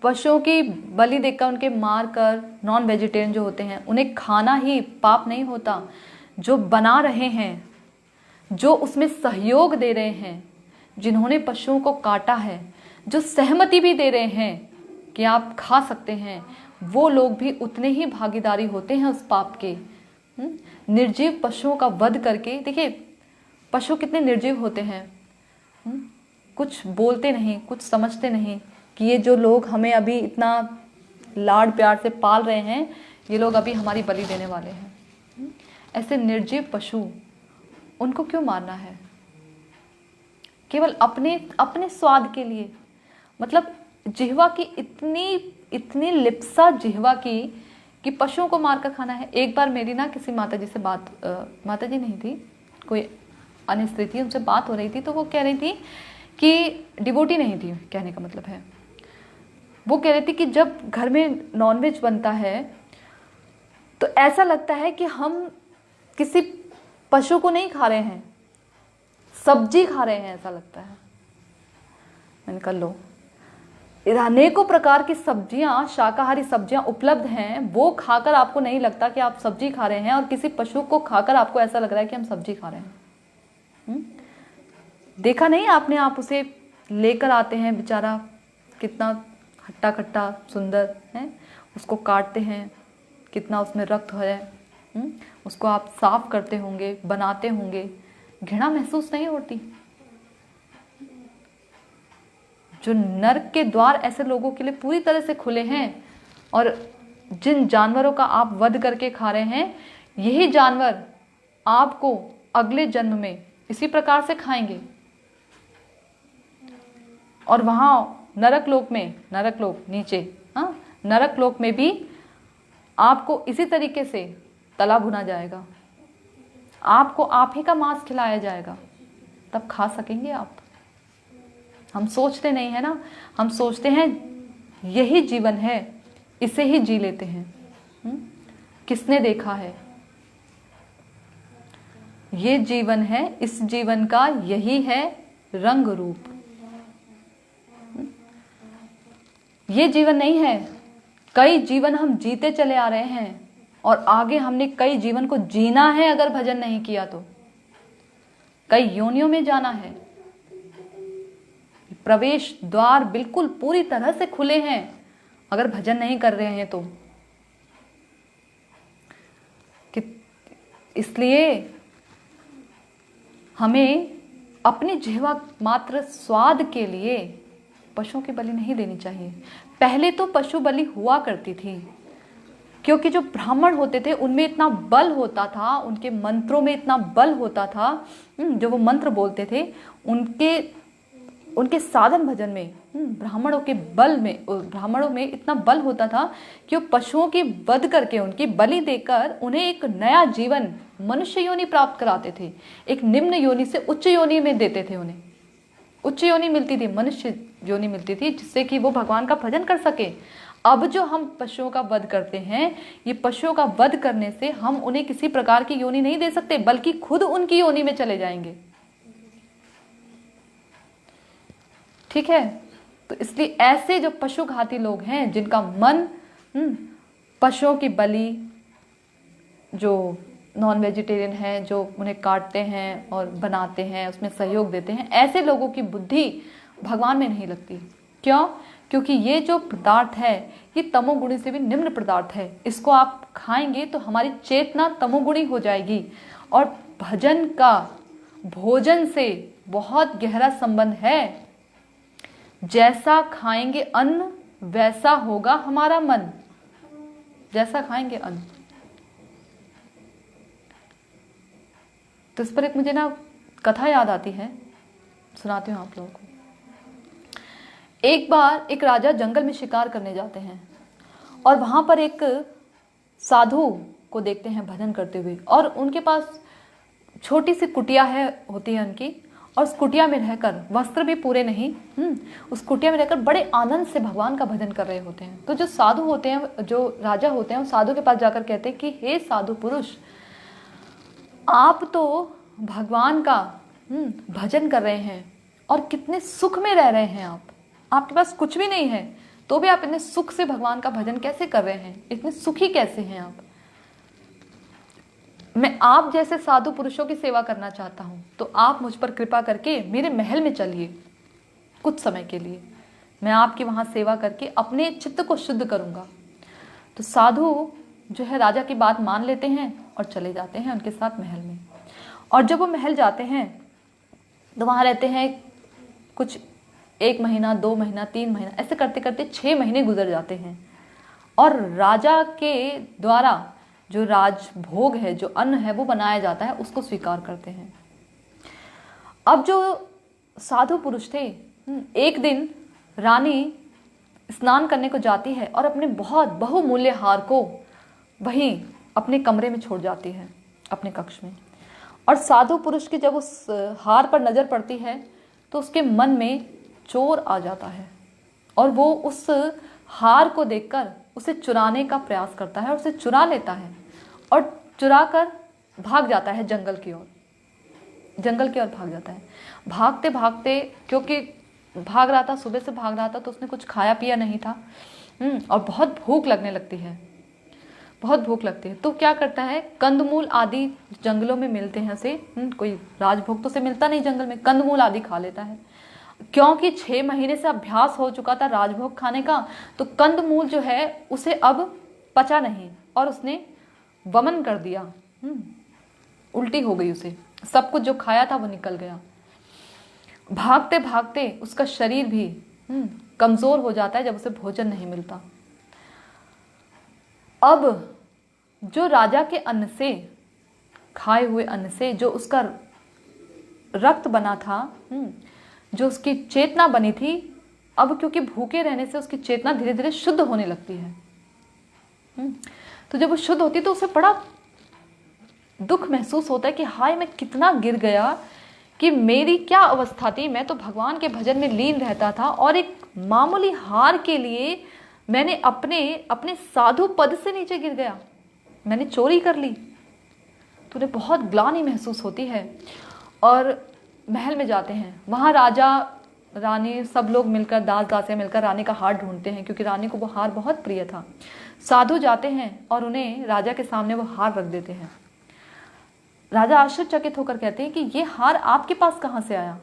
पशुओं की बलि देकर उनके मार कर, नॉन वेजिटेरियन जो होते हैं उन्हें खाना ही पाप नहीं होता, जो बना रहे हैं, जो उसमें सहयोग दे रहे हैं, जिन्होंने पशुओं को काटा है, जो सहमति भी दे रहे हैं कि आप खा सकते हैं, वो लोग भी उतने ही भागीदारी होते हैं उस पाप के। निर्जीव पशुओं का वध करके, देखिए पशु कितने निर्जीव होते हैं, कुछ बोलते नहीं, कुछ समझते नहीं कि ये जो लोग हमें अभी इतना लाड प्यार से पाल रहे हैं, ये लोग अभी हमारी बलि देने वाले हैं। ऐसे निर्जीव पशु, उनको क्यों मारना है? केवल अपने स्वाद के लिए। मतलब जिह्वा की इतनी लिप्सा जिह्वा की कि पशुओं को मारकर खाना है। एक बार मेरी ना किसी माताजी से बात, माताजी नहीं थी, कोई अन्य स्त्री थी, उनसे बात हो रही थी, तो वो कह रही थी कि डिवोटी नहीं थी, कहने का मतलब है, वो कह रही थी कि जब घर में नॉनवेज बनता है तो ऐसा लगता है कि हम किसी पशु को नहीं खा रहे हैं, सब्जी खा रहे हैं ऐसा लगता है। मैंने कहा लो, अनेकों प्रकार की सब्जियां, शाकाहारी सब्जियां उपलब्ध हैं, वो खाकर आपको नहीं लगता कि आप सब्जी खा रहे हैं, और किसी पशु को खाकर आपको ऐसा लग रहा है कि हम सब्जी खा रहे हैं। देखा नहीं आपने, आप उसे लेकर आते हैं, बेचारा कितना खट्टा खट्टा सुंदर है, उसको काटते हैं, कितना उसमें रक्त है, उसको आप साफ करते होंगे, बनाते होंगे, घृणा महसूस नहीं होती? जो नरक के द्वार ऐसे लोगों के लिए पूरी तरह से खुले हैं, और जिन जानवरों का आप वध करके खा रहे हैं, यही जानवर आपको अगले जन्म में इसी प्रकार से खाएंगे, और वहां नरक लोक में, नरक लोक नीचे, नरक लोक में भी आपको इसी तरीके से तला भुना जाएगा, आपको आप ही का मांस खिलाया जाएगा, तब खा सकेंगे आप? हम सोचते नहीं है ना, हम सोचते हैं यही जीवन है, इसे ही जी लेते हैं। किसने देखा है? ये जीवन है, इस जीवन का यही है रंग रूप। ये जीवन नहीं है, कई जीवन हम जीते चले आ रहे हैं, और आगे हमने कई जीवन को जीना है। अगर भजन नहीं किया तो कई योनियों में जाना है। प्रवेश द्वार बिल्कुल पूरी तरह से खुले हैं, अगर भजन नहीं कर रहे हैं तो। इसलिए हमें अपनी जिह्वा मात्र स्वाद के लिए पशुओं की बलि नहीं देनी चाहिए। पहले तो पशु बलि हुआ करती थी, क्योंकि जो ब्राह्मण होते थे उनमें इतना बल होता था, उनके मंत्रों में इतना बल होता था, जो वो मंत्र बोलते थे, उनके साधन भजन में, ब्राह्मणों में इतना बल होता था कि वो पशुओं की वध करके, उनकी बलि देकर उन्हें एक नया जीवन, मनुष्य योनि प्राप्त कराते थे। एक निम्न योनि से उच्च योनि में देते थे, उन्हें उच्च योनि मिलती थी, मनुष्य योनि मिलती थी, जिससे कि वो भगवान का भजन कर सके। अब जो हम पशुओं का वध करते हैं, ये पशुओं का वध करने से हम उन्हें किसी प्रकार की योनि नहीं दे सकते, बल्कि खुद उनकी योनि में चले जाएंगे। ठीक है? तो इसलिए ऐसे जो पशुघाती लोग हैं, जिनका मन पशुओं की बलि, जो नॉन वेजिटेरियन है, जो उन्हें काटते हैं और बनाते हैं, उसमें सहयोग देते हैं, ऐसे लोगों की बुद्धि भगवान में नहीं लगती। क्यों? क्योंकि ये जो पदार्थ है, ये तमोगुणी से भी निम्न पदार्थ है। इसको आप खाएंगे तो हमारी चेतना तमोगुणी हो जाएगी, और भजन का भोजन से बहुत गहरा संबंध है। जैसा खाएंगे अन्न, वैसा होगा हमारा मन। जैसा खाएंगे अन्न। तो इस पर एक मुझे ना कथा याद आती है, सुनाती हूँ आप लोगों को। एक बार एक राजा जंगल में शिकार करने जाते हैं, और वहां पर एक साधु को देखते हैं भजन करते हुए, और उनके पास छोटी सी कुटिया होती है उनकी, और उस कुटिया में रहकर, वस्त्र भी पूरे नहीं, उस कुटिया में रहकर बड़े आनंद से भगवान का भजन कर रहे होते हैं। तो जो साधु होते हैं, जो राजा होते हैं, वो साधु के पास जाकर कहते हैं कि हे साधु पुरुष, आप तो भगवान का भजन कर रहे हैं, और कितने सुख में रह रहे हैं आप। आपके पास कुछ भी नहीं है, तो भी आप इतने सुख से भगवान का भजन कैसे कर रहे हैं? इतने सुखी कैसे हैं आप? मैं आप जैसे साधु पुरुषों की सेवा करना चाहता हूं, तो आप मुझ पर कृपा करके मेरे महल में चलिए कुछ समय के लिए। मैं आपकी वहां सेवा करके अपने चित्त को शुद्ध करूंगा। तो साधु जो है राजा की बात मान लेते हैं और चले जाते हैं उनके साथ महल में। और जब वो महल जाते हैं तो वहां रहते हैं कुछ 1 महीना, 2 महीना, 3 महीना, ऐसे करते करते 6 महीने गुजर जाते हैं। और राजा के द्वारा जो राजभोग है, जो अन्न है वो बनाया जाता है, उसको स्वीकार करते हैं। अब जो साधु पुरुष थे, एक दिन रानी स्नान करने को जाती है और अपने बहुत बहुमूल्य हार को वहीं अपने कमरे में छोड़ जाती है, अपने कक्ष में। और साधु पुरुष की जब उस हार पर नजर पड़ती है तो उसके मन में चोर आ जाता है, और वो उस हार को देखकर उसे चुराने का प्रयास करता है और उसे चुरा लेता है। और चुरा कर भाग जाता है जंगल की ओर, जंगल की ओर भाग जाता है। भागते भागते, क्योंकि भाग रहा था, सुबह से भाग रहा था, तो उसने कुछ खाया पिया नहीं था। और बहुत भूख लगने लगती है, बहुत भूख लगती है। तो क्या करता है, कंदमूल आदि जंगलों में मिलते हैं उसे, कोई राजभोग तो से मिलता नहीं जंगल में, कंदमूल आदि खा लेता है। क्योंकि 6 महीने से अभ्यास हो चुका था राजभोग खाने का, तो कंदमूल जो है उसे अब पचा नहीं और उसने वमन कर दिया। उल्टी हो गई उसे, सब कुछ जो खाया था वो निकल गया। भागते भागते उसका शरीर भी कमजोर हो जाता है जब उसे भोजन नहीं मिलता। अब जो राजा के अन्न से, खाए हुए अन्न से जो उसका रक्त बना था, जो उसकी चेतना बनी थी, अब क्योंकि भूखे रहने से उसकी चेतना धीरे धीरे शुद्ध होने लगती है। तो जब वो शुद्ध होती तो उसे बड़ा दुख महसूस होता है कि हाय, मैं कितना गिर गया, कि मेरी क्या अवस्था थी। मैं तो भगवान के भजन में लीन रहता था और एक मामूली हार के लिए मैंने अपने साधु पद से नीचे गिर गया, मैंने चोरी कर ली। तो उन्हें बहुत ग्लानि महसूस होती है और महल में जाते हैं। वहाँ राजा रानी सब लोग मिलकर, दास दासियाँ मिलकर रानी का हार ढूंढते हैं, क्योंकि रानी को वो हार बहुत प्रिय था। साधु जाते हैं और उन्हें राजा के सामने वो हार रख देते हैं। राजा आश्चर्यचकित होकर कहते हैं कि ये हार आपके पास कहाँ से आया?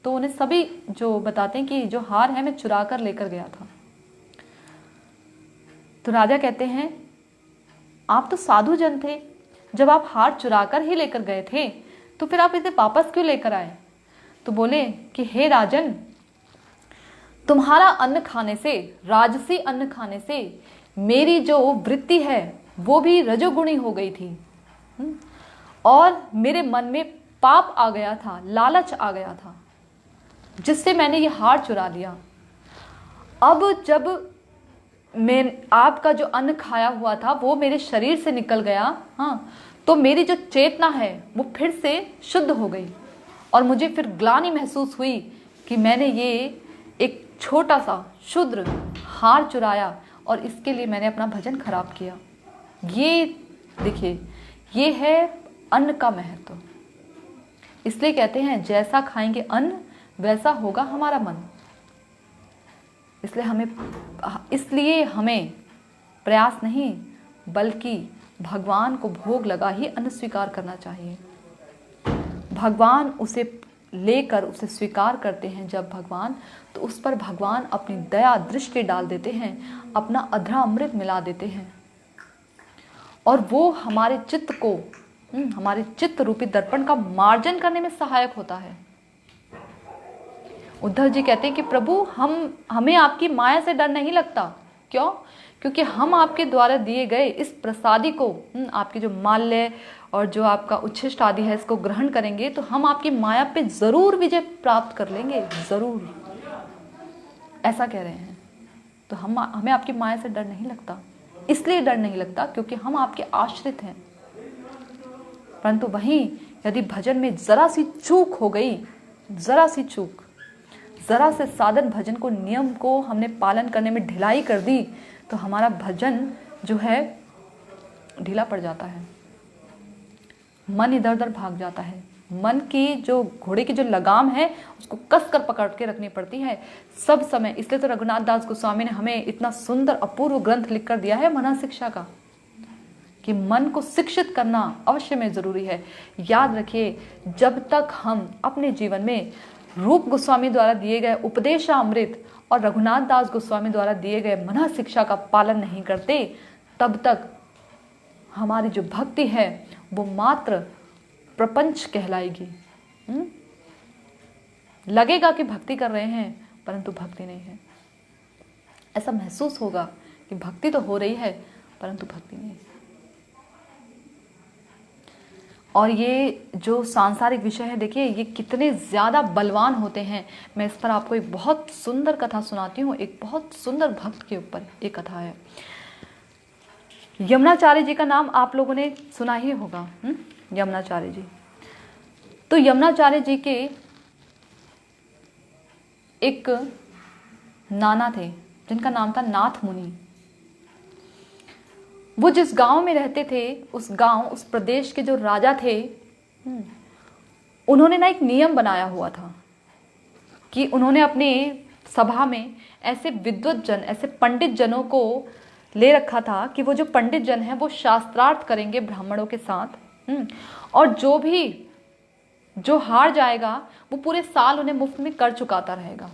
तो उन्हें सभी जो बताते हैं कि जो हार है मैं चुरा कर लेकर गया था। तो राजा कहते हैं, आप तो साधु जन थे, जब आप हार चुरा कर ही लेकर गए थे तो फिर आप इसे वापस क्यों लेकर आए? तो बोले कि हे राजन, तुम्हारा अन्न खाने से, राजसी अन्न खाने से मेरी जो वृत्ति है वो भी रजोगुणी हो गई थी, और मेरे मन में पाप आ गया था, लालच आ गया था, जिससे मैंने ये हार चुरा लिया। अब जब मैं आपका जो अन्न खाया हुआ था वो मेरे शरीर से निकल गया, तो मेरी जो चेतना है वो फिर से शुद्ध हो गई और मुझे फिर ग्लानि महसूस हुई कि मैंने ये एक छोटा सा शूद्र हार चुराया और इसके लिए मैंने अपना भजन खराब किया। ये देखिए, ये है अन्न का महत्व। इसलिए कहते हैं जैसा खाएंगे अन्न वैसा होगा हमारा मन। इसलिए हमें प्रयास नहीं बल्कि भगवान को भोग लगा ही अन्न स्वीकार करना चाहिए। भगवान उसे लेकर उसे स्वीकार करते हैं जब भगवान, तो उस पर भगवान अपनी दया दृष्टि डाल देते हैं, अपना अधरा अमृत मिला देते हैं और वो हमारे चित्त को, हमारे चित्त रूपी दर्पण का मार्जन करने में सहायक होता है। उद्धव जी कहते हैं कि प्रभु हमें आपकी माया से डर नहीं लगता। क्यों? क्योंकि हम आपके द्वारा दिए गए इस प्रसादी को, आपकी जो माल्य और जो आपका उच्छिष्ट आदि है, इसको ग्रहण करेंगे तो हम आपकी माया पे जरूर विजय प्राप्त कर लेंगे, जरूर, ऐसा कह रहे हैं। तो हमें आपकी माया से डर नहीं लगता। इसलिए डर नहीं लगता क्योंकि हम आपके आश्रित हैं। परंतु वहीं यदि भजन में जरा सी चूक हो गई, जरा सी चूक, जरा से साधन भजन को, नियम को हमने पालन करने में ढिलाई कर दी, तो हमारा भजन जो है ढीला पड़ जाता है, मन इधर उधर भाग जाता है। मन की जो घोड़े की जो लगाम है उसको कस कर पकड़ के रखनी पड़ती है सब समय। इसलिए तो रघुनाथ दास गोस्वामी ने हमें इतना सुंदर अपूर्व ग्रंथ लिख कर दिया है मन शिक्षा का, कि मन को शिक्षित करना अवश्य में जरूरी है। याद रखिए, जब तक हम अपने जीवन में रूप गोस्वामी द्वारा दिए गए उपदेशामृत और रघुनाथ दास गोस्वामी द्वारा दिए गए मन शिक्षा का पालन नहीं करते, तब तक हमारी जो भक्ति है वो मात्र प्रपंच कहलाएगी। लगेगा कि भक्ति कर रहे हैं परंतु भक्ति नहीं है। ऐसा महसूस होगा कि भक्ति तो हो रही है परंतु भक्ति नहीं है। और ये जो सांसारिक विषय है, देखिए ये कितने ज़्यादा बलवान होते हैं। मैं इस पर आपको एक बहुत सुंदर कथा सुनाती हूँ। एक बहुत सुंदर भक्त के ऊपर एक कथा है। यमुनाचार्य जी का नाम आप लोगों ने सुना ही होगा। यमुनाचार्य जी, तो यमुनाचार्य जी के एक नाना थे जिनका नाम था नाथ मुनि। वो जिस गांव में रहते थे, उस गांव, उस प्रदेश के जो राजा थे, उन्होंने ना एक नियम बनाया हुआ था कि उन्होंने अपने सभा में ऐसे विद्वत जन, ऐसे पंडित जनों को ले रखा था कि वो जो पंडित जन हैं वो शास्त्रार्थ करेंगे ब्राह्मणों के साथ। और जो हार जाएगा वो पूरे साल उन्हें मुफ्त में कर चुकाता रहेगा।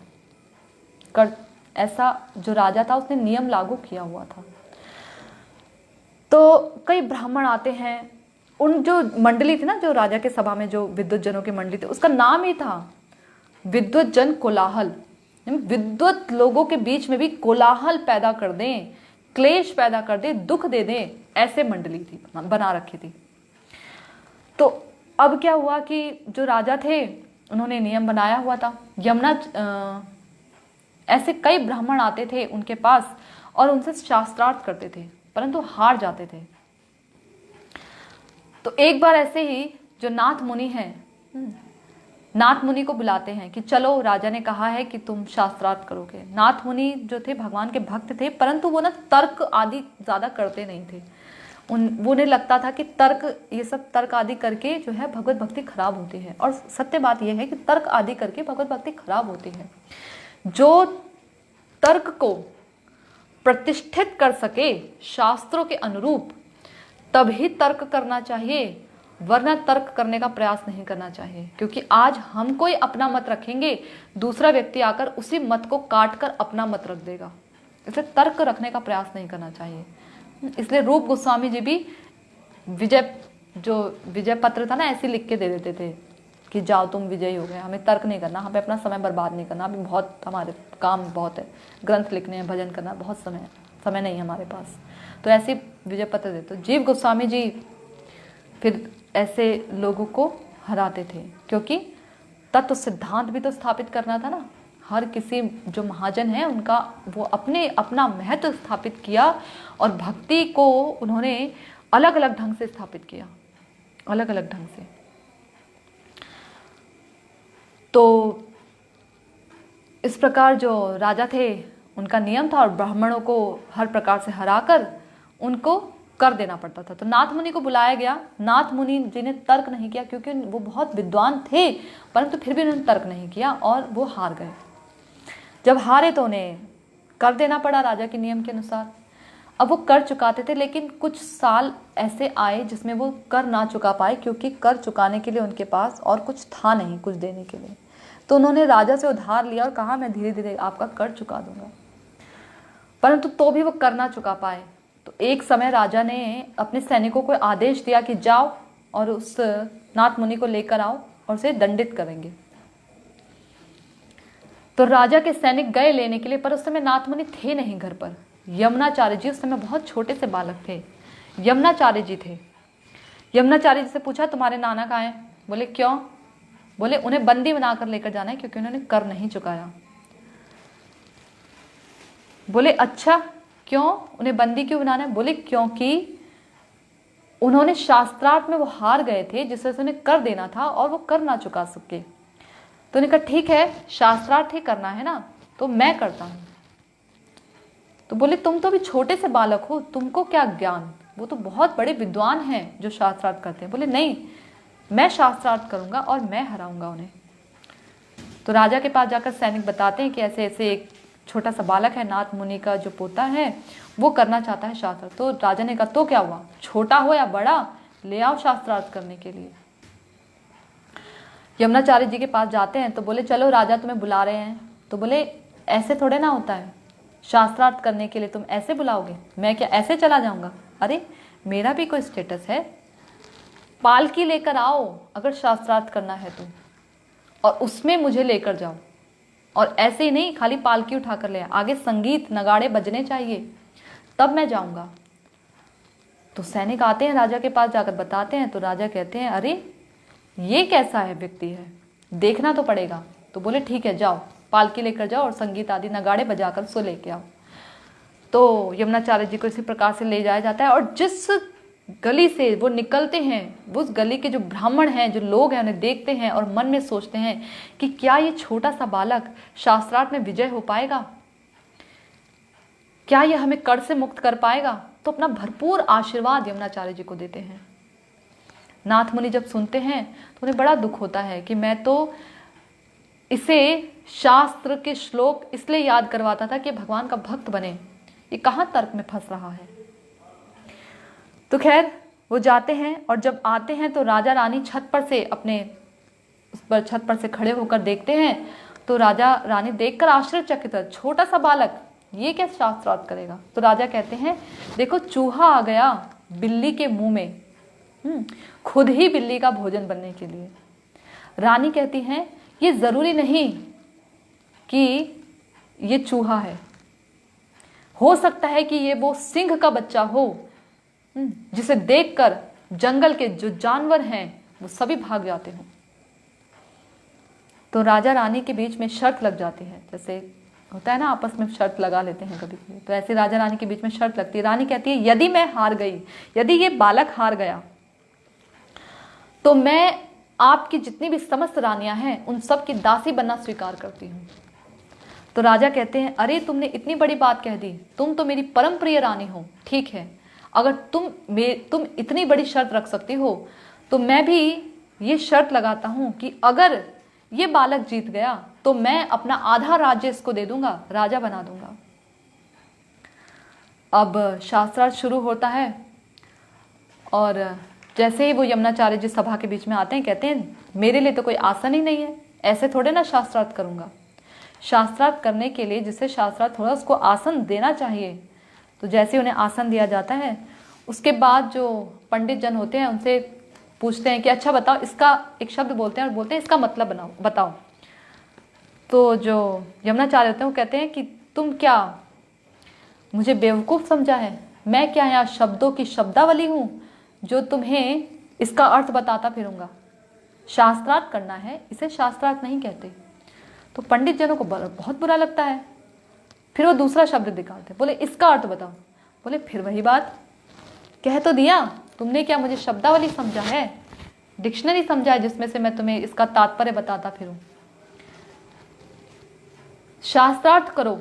कर, ऐसा जो राजा था उसने नियम लागू किया हुआ था। तो कई ब्राह्मण आते हैं, उन जो मंडली थी ना, जो राजा के सभा में जो विद्वत जनों की मंडली थी, उसका नाम ही था विद्वत जन कोलाहल। विद्वत लोगों के बीच में भी कोलाहल पैदा कर दें, क्लेश पैदा कर दें, दुख दे दें, ऐसे मंडली थी, बना रखी थी। तो अब क्या हुआ कि जो राजा थे उन्होंने नियम बनाया हुआ था। ऐसे कई ब्राह्मण आते थे उनके पास और उनसे शास्त्रार्थ करते थे, परंतु हार जाते थे। तो एक बार ऐसे ही जो नाथ मुनि हैं, नाथ मुनि को बुलाते हैं कि चलो, राजा ने कहा है कि तुम शास्त्रार्थ करोगे। नाथ मुनि जो थे भगवान के भक्त थे, परंतु वो ना तर्क आदि ज्यादा करते नहीं थे। उन्हें लगता था कि ये सब तर्क आदि करके जो है भगवत भक्ति खराब होती है। और सत्य बात यह है कि तर्क आदि करके भगवत भक्ति खराब होती है। जो तर्क को प्रतिष्ठित कर सके शास्त्रों के अनुरूप, तभी तर्क करना चाहिए, वरना तर्क करने का प्रयास नहीं करना चाहिए। क्योंकि आज हम कोई अपना मत रखेंगे, दूसरा व्यक्ति आकर उसी मत को काट कर अपना मत रख देगा। इसलिए तर्क रखने का प्रयास नहीं करना चाहिए। इसलिए रूप गोस्वामी जी भी विजय पत्र था ना, ऐसे लिख के दे देते थे कि जाओ तुम विजयी हो गए, हमें तर्क नहीं करना, हमें अपना समय बर्बाद नहीं करना, अभी बहुत हमारे काम बहुत है, ग्रंथ लिखने हैं, भजन करना, बहुत समय नहीं है हमारे पास। तो ऐसे विजय पत्र देते। तो जीव गोस्वामी जी फिर ऐसे लोगों को हराते थे, क्योंकि तत्व सिद्धांत भी तो स्थापित करना था ना। हर किसी जो महाजन है उनका वो अपना महत्व स्थापित किया और भक्ति को उन्होंने अलग अलग ढंग से स्थापित किया, अलग अलग ढंग से। तो इस प्रकार जो राजा थे उनका नियम था, और ब्राह्मणों को हर प्रकार से हराकर उनको कर देना पड़ता था। तो नाथ मुनि को बुलाया गया। नाथ मुनि जी ने तर्क नहीं किया, क्योंकि वो बहुत विद्वान थे, परंतु फिर भी उन्होंने तर्क नहीं किया और वो हार गए। जब हारे तो उन्हें कर देना पड़ा राजा के नियम के अनुसार। अब वो कर चुकाते थे, लेकिन कुछ साल ऐसे आए जिसमें वो कर ना चुका पाए, क्योंकि कर चुकाने के लिए उनके पास और कुछ था नहीं, कुछ देने के लिए। तो उन्होंने राजा से उधार लिया और कहा मैं धीरे धीरे आपका कर चुका दूंगा, परंतु तो भी वो कर ना चुका पाए। तो एक समय राजा ने अपने सैनिकों को आदेश दिया कि जाओ और उस नाथ मुनि को लेकर आओ और उसे दंडित करेंगे। तो राजा के सैनिक गए लेने के लिए, पर उस समय नाथ मुनि थे नहीं घर पर। यमुनाचार्य जी उस समय बहुत छोटे से बालक थे, यमुनाचार्य जी थे। यमुनाचार्य जी से पूछा तुम्हारे नाना कहाँ हैं? बोले क्यों? बोले उन्हें बंदी बनाकर लेकर जाना है, क्योंकि उन्होंने कर नहीं चुकाया। बोले अच्छा, क्यों उन्हें बंदी क्यों बनाना है? बोले क्योंकि उन्होंने शास्त्रार्थ में वो हार गए थे, जिससे उन्हें कर देना था और वो कर ना चुका सके। तो उन्होंने कहा ठीक है, शास्त्रार्थ ही करना है ना, तो मैं करता हूं। तो बोले तुम तो अभी छोटे से बालक हो, तुमको क्या ज्ञान, वो तो बहुत बड़े विद्वान हैं जो शास्त्रार्थ करते हैं। बोले नहीं, मैं शास्त्रार्थ करूंगा और मैं हराऊंगा उन्हें। तो राजा के पास जाकर सैनिक बताते हैं कि ऐसे ऐसे एक छोटा सा बालक है, नाथ मुनि का जो पोता है, वो करना चाहता है शास्त्रार्थ। तो राजा ने कहा तो क्या हुआ, छोटा हो या बड़ा, ले आओ शास्त्रार्थ करने के लिए। यमुनाचार्य जी के पास जाते हैं तो बोले चलो राजा तुम्हें बुला रहे हैं। तो बोले ऐसे थोड़े ना होता है, शास्त्रार्थ करने के लिए तुम ऐसे बुलाओगे, मैं क्या ऐसे चला जाऊंगा? अरे मेरा भी कोई स्टेटस है, पालकी लेकर आओ अगर शास्त्रार्थ करना है तो, और उसमें मुझे लेकर जाओ। और ऐसे ही नहीं खाली पालकी उठा कर ले, आगे संगीत नगाड़े बजने चाहिए, तब मैं जाऊंगा। तो सैनिक आते हैं राजा के पास, जाकर बताते हैं। तो राजा कहते हैं अरे ये कैसा है व्यक्ति है, देखना तो पड़ेगा। तो बोले ठीक है, जाओ पालकी लेकर जाओ और संगीत आदि नगाड़े बजाकर सो लेके आओ। तो यमुनाचार्य जी को इसी प्रकार से ले जाया जाता है, और जिस गली से वो निकलते हैं, उस गली के जो ब्राह्मण हैं, जो लोग हैं, उन्हें देखते हैं और मन में सोचते हैं कि क्या ये छोटा सा बालक शास्त्रार्थ में विजय हो पाएगा, क्या ये हमें कर से मुक्त कर पाएगा। तो अपना भरपूर आशीर्वाद यमुनाचार्य जी को देते हैं। नाथ मुनि जब सुनते हैं तो उन्हें बड़ा दुख होता है कि मैं तो इसे शास्त्र के श्लोक इसलिए याद करवाता था कि भगवान का भक्त बने, ये कहाँ तर्क में फंस रहा है। तो खैर वो जाते हैं और जब आते हैं तो राजा रानी छत पर से अपने उस पर छत पर से खड़े होकर देखते हैं तो राजा रानी देखकर आश्चर्यचकित है, छोटा सा बालक ये क्या शास्त्रार्थ करेगा। तो राजा कहते हैं देखो चूहा आ गया बिल्ली के मुंह में, खुद ही बिल्ली का भोजन बनने के लिए। रानी कहती हैं ये जरूरी नहीं कि ये चूहा है, हो सकता है कि ये वो सिंह का बच्चा हो जिसे देखकर जंगल के जो जानवर हैं वो सभी भाग जाते हों। तो राजा रानी के बीच में शर्त लग जाती है, जैसे होता है ना आपस में शर्त लगा लेते हैं कभी कभी, तो ऐसे राजा रानी के बीच में शर्त लगती है। रानी कहती है यदि मैं हार गई, यदि ये बालक हार गया तो मैं आपकी जितनी भी समस्त रानियां हैं उन सब की दासी बनना स्वीकार करती हूँ। तो राजा कहते हैं अरे तुमने इतनी बड़ी बात कह दी, तुम तो मेरी परम प्रिय रानी हो, ठीक है अगर तुम इतनी बड़ी शर्त रख सकती हो तो मैं भी ये शर्त लगाता हूँ कि अगर ये बालक जीत गया तो मैं अपना आधा राज्य इसको दे दूंगा, राजा बना दूंगा। अब शास्त्रार्थ शुरू होता है और जैसे ही वो यमुनाचार्य जी सभा के बीच में आते हैं कहते हैं मेरे लिए तो कोई आसन ही नहीं है, ऐसे थोड़े ना शास्त्रार्थ करूंगा। शास्त्रार्थ करने के लिए जिसे शास्त्रार्थ थोड़ा उसको आसन देना चाहिए। तो जैसे उन्हें आसन दिया जाता है उसके बाद जो पंडित जन होते हैं उनसे पूछते हैं कि अच्छा बताओ, इसका एक शब्द बोलते हैं और बोलते हैं इसका मतलब बताओ। तो जो यमुनाचार्य होते हैं वो कहते हैं कि तुम क्या मुझे बेवकूफ़ समझा है, मैं क्या यहाँ शब्दों की शब्दावली हूँ जो तुम्हें इसका अर्थ बताता फिरूंगा। शास्त्रार्थ करना है, इसे शास्त्रार्थ नहीं कहते। तो पंडित जनों को बहुत बुरा लगता है। फिर वो दूसरा शब्द निकालते, बोले इसका अर्थ बताओ। बोले फिर वही बात, कह तो दिया, तुमने क्या मुझे शब्दावली समझा है, डिक्शनरी समझा है जिसमें से मैं तुम्हें इसका तात्पर्य बताता फिरूं। शास्त्रार्थ करो,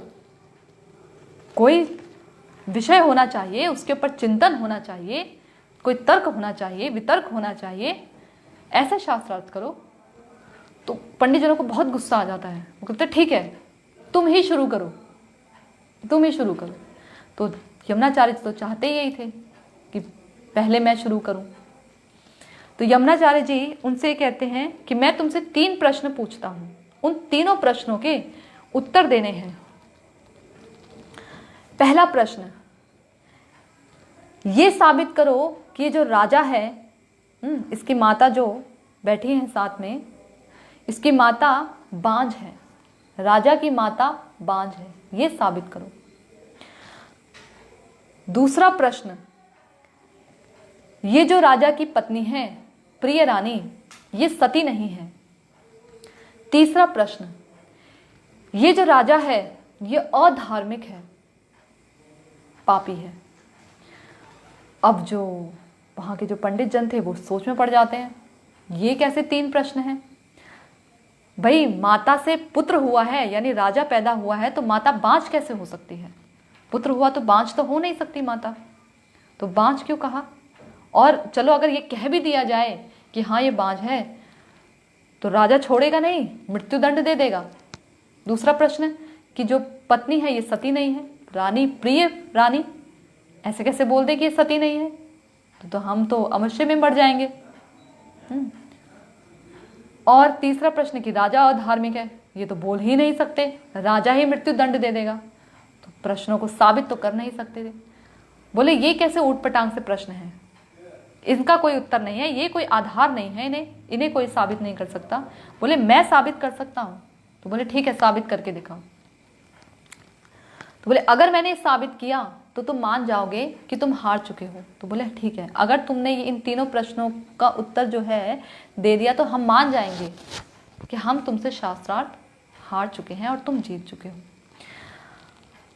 कोई विषय होना चाहिए, उसके ऊपर चिंतन होना चाहिए, कोई तर्क होना चाहिए, वितर्क होना चाहिए, ऐसे शास्त्रार्थ करो। तो पंडित जनों को बहुत गुस्सा आ जाता है। वो कहते ठीक है तुम ही शुरू करो, तुम ही शुरू करो। तो यमुनाचार्य तो चाहते ही यही थे कि पहले मैं शुरू करूं। तो यमुनाचार्य जी उनसे कहते हैं कि मैं तुमसे 3 प्रश्न पूछता हूं, उन तीनों प्रश्नों के उत्तर देने हैं। पहला प्रश्न, ये साबित करो कि ये जो राजा है, इसकी माता जो बैठी है साथ में, इसकी माता बांझ है, राजा की माता बांझ है, ये साबित करो। दूसरा प्रश्न, ये जो राजा की पत्नी है प्रिय रानी, ये सती नहीं है। तीसरा प्रश्न, ये जो राजा है ये अधार्मिक है, पापी है। अब जो वहां के जो पंडित जन थे वो सोच में पड़ जाते हैं, ये कैसे 3 प्रश्न हैं भाई, माता से पुत्र हुआ है यानी राजा पैदा हुआ है तो माता बांझ कैसे हो सकती है, पुत्र हुआ तो बांझ तो हो नहीं सकती माता, तो बांझ क्यों कहा। और चलो अगर ये कह भी दिया जाए कि हाँ ये बांझ है तो राजा छोड़ेगा नहीं, मृत्युदंड दे देगा। दूसरा प्रश्न कि जो पत्नी है ये सती नहीं है, रानी प्रिय रानी ऐसे कैसे बोल दे कि ये सती नहीं है, तो हम तो अवश्य में मर जाएंगे। और तीसरा प्रश्न कि राजा अधार्मिक है, ये तो बोल ही नहीं सकते, राजा ही मृत्यु दंड दे देगा, तो प्रश्नों को साबित तो कर नहीं सकते थे। बोले ये कैसे ऊटपटांग से प्रश्न है, इनका कोई उत्तर नहीं है, ये कोई आधार नहीं है, इन्हें कोई साबित नहीं कर सकता। बोले मैं साबित कर सकता हूं। तो बोले ठीक है साबित करके दिखाओ। तो बोले अगर मैंने साबित किया तो तुम मान जाओगे कि तुम हार चुके हो। तो बोले ठीक है, अगर तुमने इन तीनों प्रश्नों का उत्तर जो है दे दिया तो हम मान जाएंगे कि हम तुमसे शास्त्रार्थ हार चुके हैं और तुम जीत चुके हो।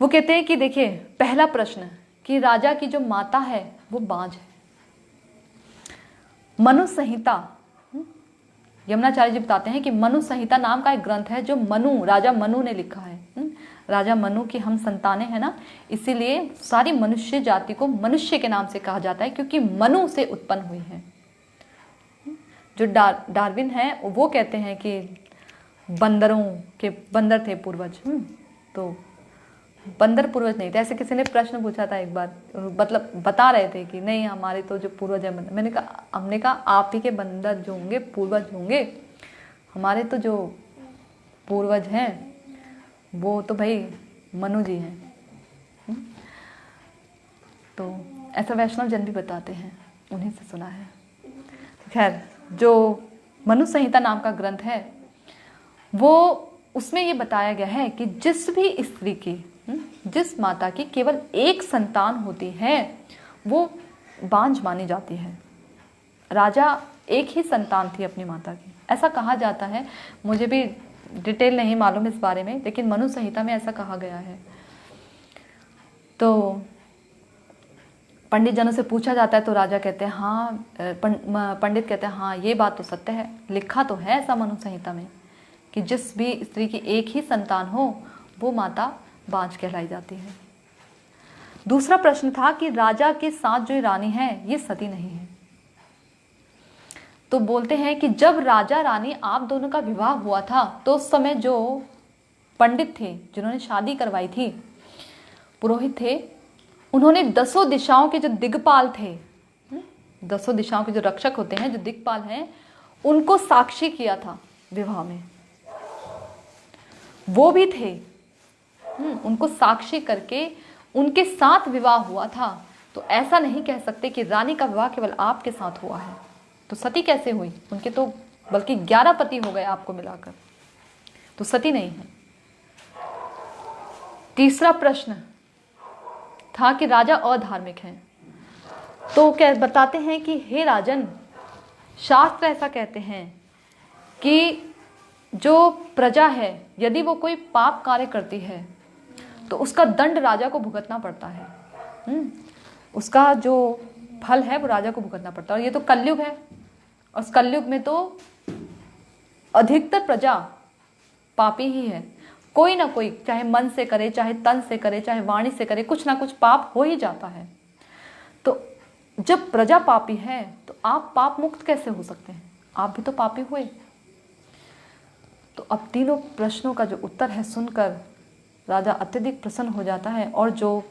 वो कहते हैं कि देखिए पहला प्रश्न कि राजा की जो माता है वो बांझ है। मनु संहिता, यमुनाचार्य जी बताते हैं कि मनु संहिता नाम का एक ग्रंथ है जो राजा मनु ने लिखा है। राजा मनु की हम संतानें हैं ना, इसीलिए सारी मनुष्य जाति को मनुष्य के नाम से कहा जाता है, क्योंकि मनु से उत्पन्न हुई है। जो डार्विन है वो कहते हैं कि बंदर थे पूर्वज। तो बंदर पूर्वज नहीं थे, ऐसे किसी ने प्रश्न पूछा था एक बार, मतलब बता रहे थे कि नहीं हमारे तो जो पूर्वज है हमने कहा आप ही के बंदर जो होंगे पूर्वज होंगे, हमारे तो जो पूर्वज हैं वो तो भाई मनु जी हैं। तो ऐसा वैष्णव जन भी बताते हैं, उन्हीं से सुना है। खैर, जो मनु संहिता नाम का ग्रंथ है वो उसमें ये बताया गया है कि जिस भी स्त्री की, जिस माता की केवल एक संतान होती है वो बांझ मानी जाती है। राजा एक ही संतान थी अपनी माता की, ऐसा कहा जाता है। मुझे भी डिटेल नहीं मालूम इस बारे में, लेकिन मनु संहिता में ऐसा कहा गया है। तो पंडित जनों से पूछा जाता है तो राजा कहते हैं हाँ, पंडित कहते हैं हाँ ये बात तो सत्य है, लिखा तो है ऐसा मनु संहिता में कि जिस भी स्त्री की एक ही संतान हो वो माता बांझ कहलाई जाती है। दूसरा प्रश्न था कि राजा के साथ जो रानी है ये सती नहीं है। तो बोलते हैं कि जब राजा रानी आप दोनों का विवाह हुआ था तो उस समय जो पंडित थे जिन्होंने शादी करवाई थी, पुरोहित थे, उन्होंने 10 दिशाओं के जो दिग्पाल थे, 10 दिशाओं के जो रक्षक होते हैं, जो दिग्पाल हैं, उनको साक्षी किया था विवाह में। वो भी थे, उनको साक्षी करके उनके साथ विवाह हुआ था। तो ऐसा नहीं कह सकते कि रानी का विवाह केवल आपके साथ हुआ है। तो सती कैसे हुई? उनके तो बल्कि 11 पति हो गए आपको मिलाकर, तो सती नहीं है। तीसरा प्रश्न था कि राजा अधार्मिक हैं। तो क्या बताते हैं कि हे राजन, शास्त्र ऐसा कहते हैं कि जो प्रजा है यदि वो कोई पाप कार्य करती है तो उसका दंड राजा को भुगतना पड़ता है। उसका जो फल है वो राजा को भुगतना पड़ता है। और ये तो कलयुग है, और उस कलयुग में तो अधिकतर प्रजा पापी ही है। कोई ना कोई, चाहे मन से करे, चाहे तन से करे, चाहे वाणी से करे, कुछ ना कुछ पाप हो ही जाता है। तो जब प्रजा पापी है तो आप पाप मुक्त कैसे हो सकते हैं? आप भी तो पापी हुए। तो अब तीनों प्रश्नों का जो उत्तर है सुनकर राजा अत्यधिक प्रसन्न हो जाता है, और जो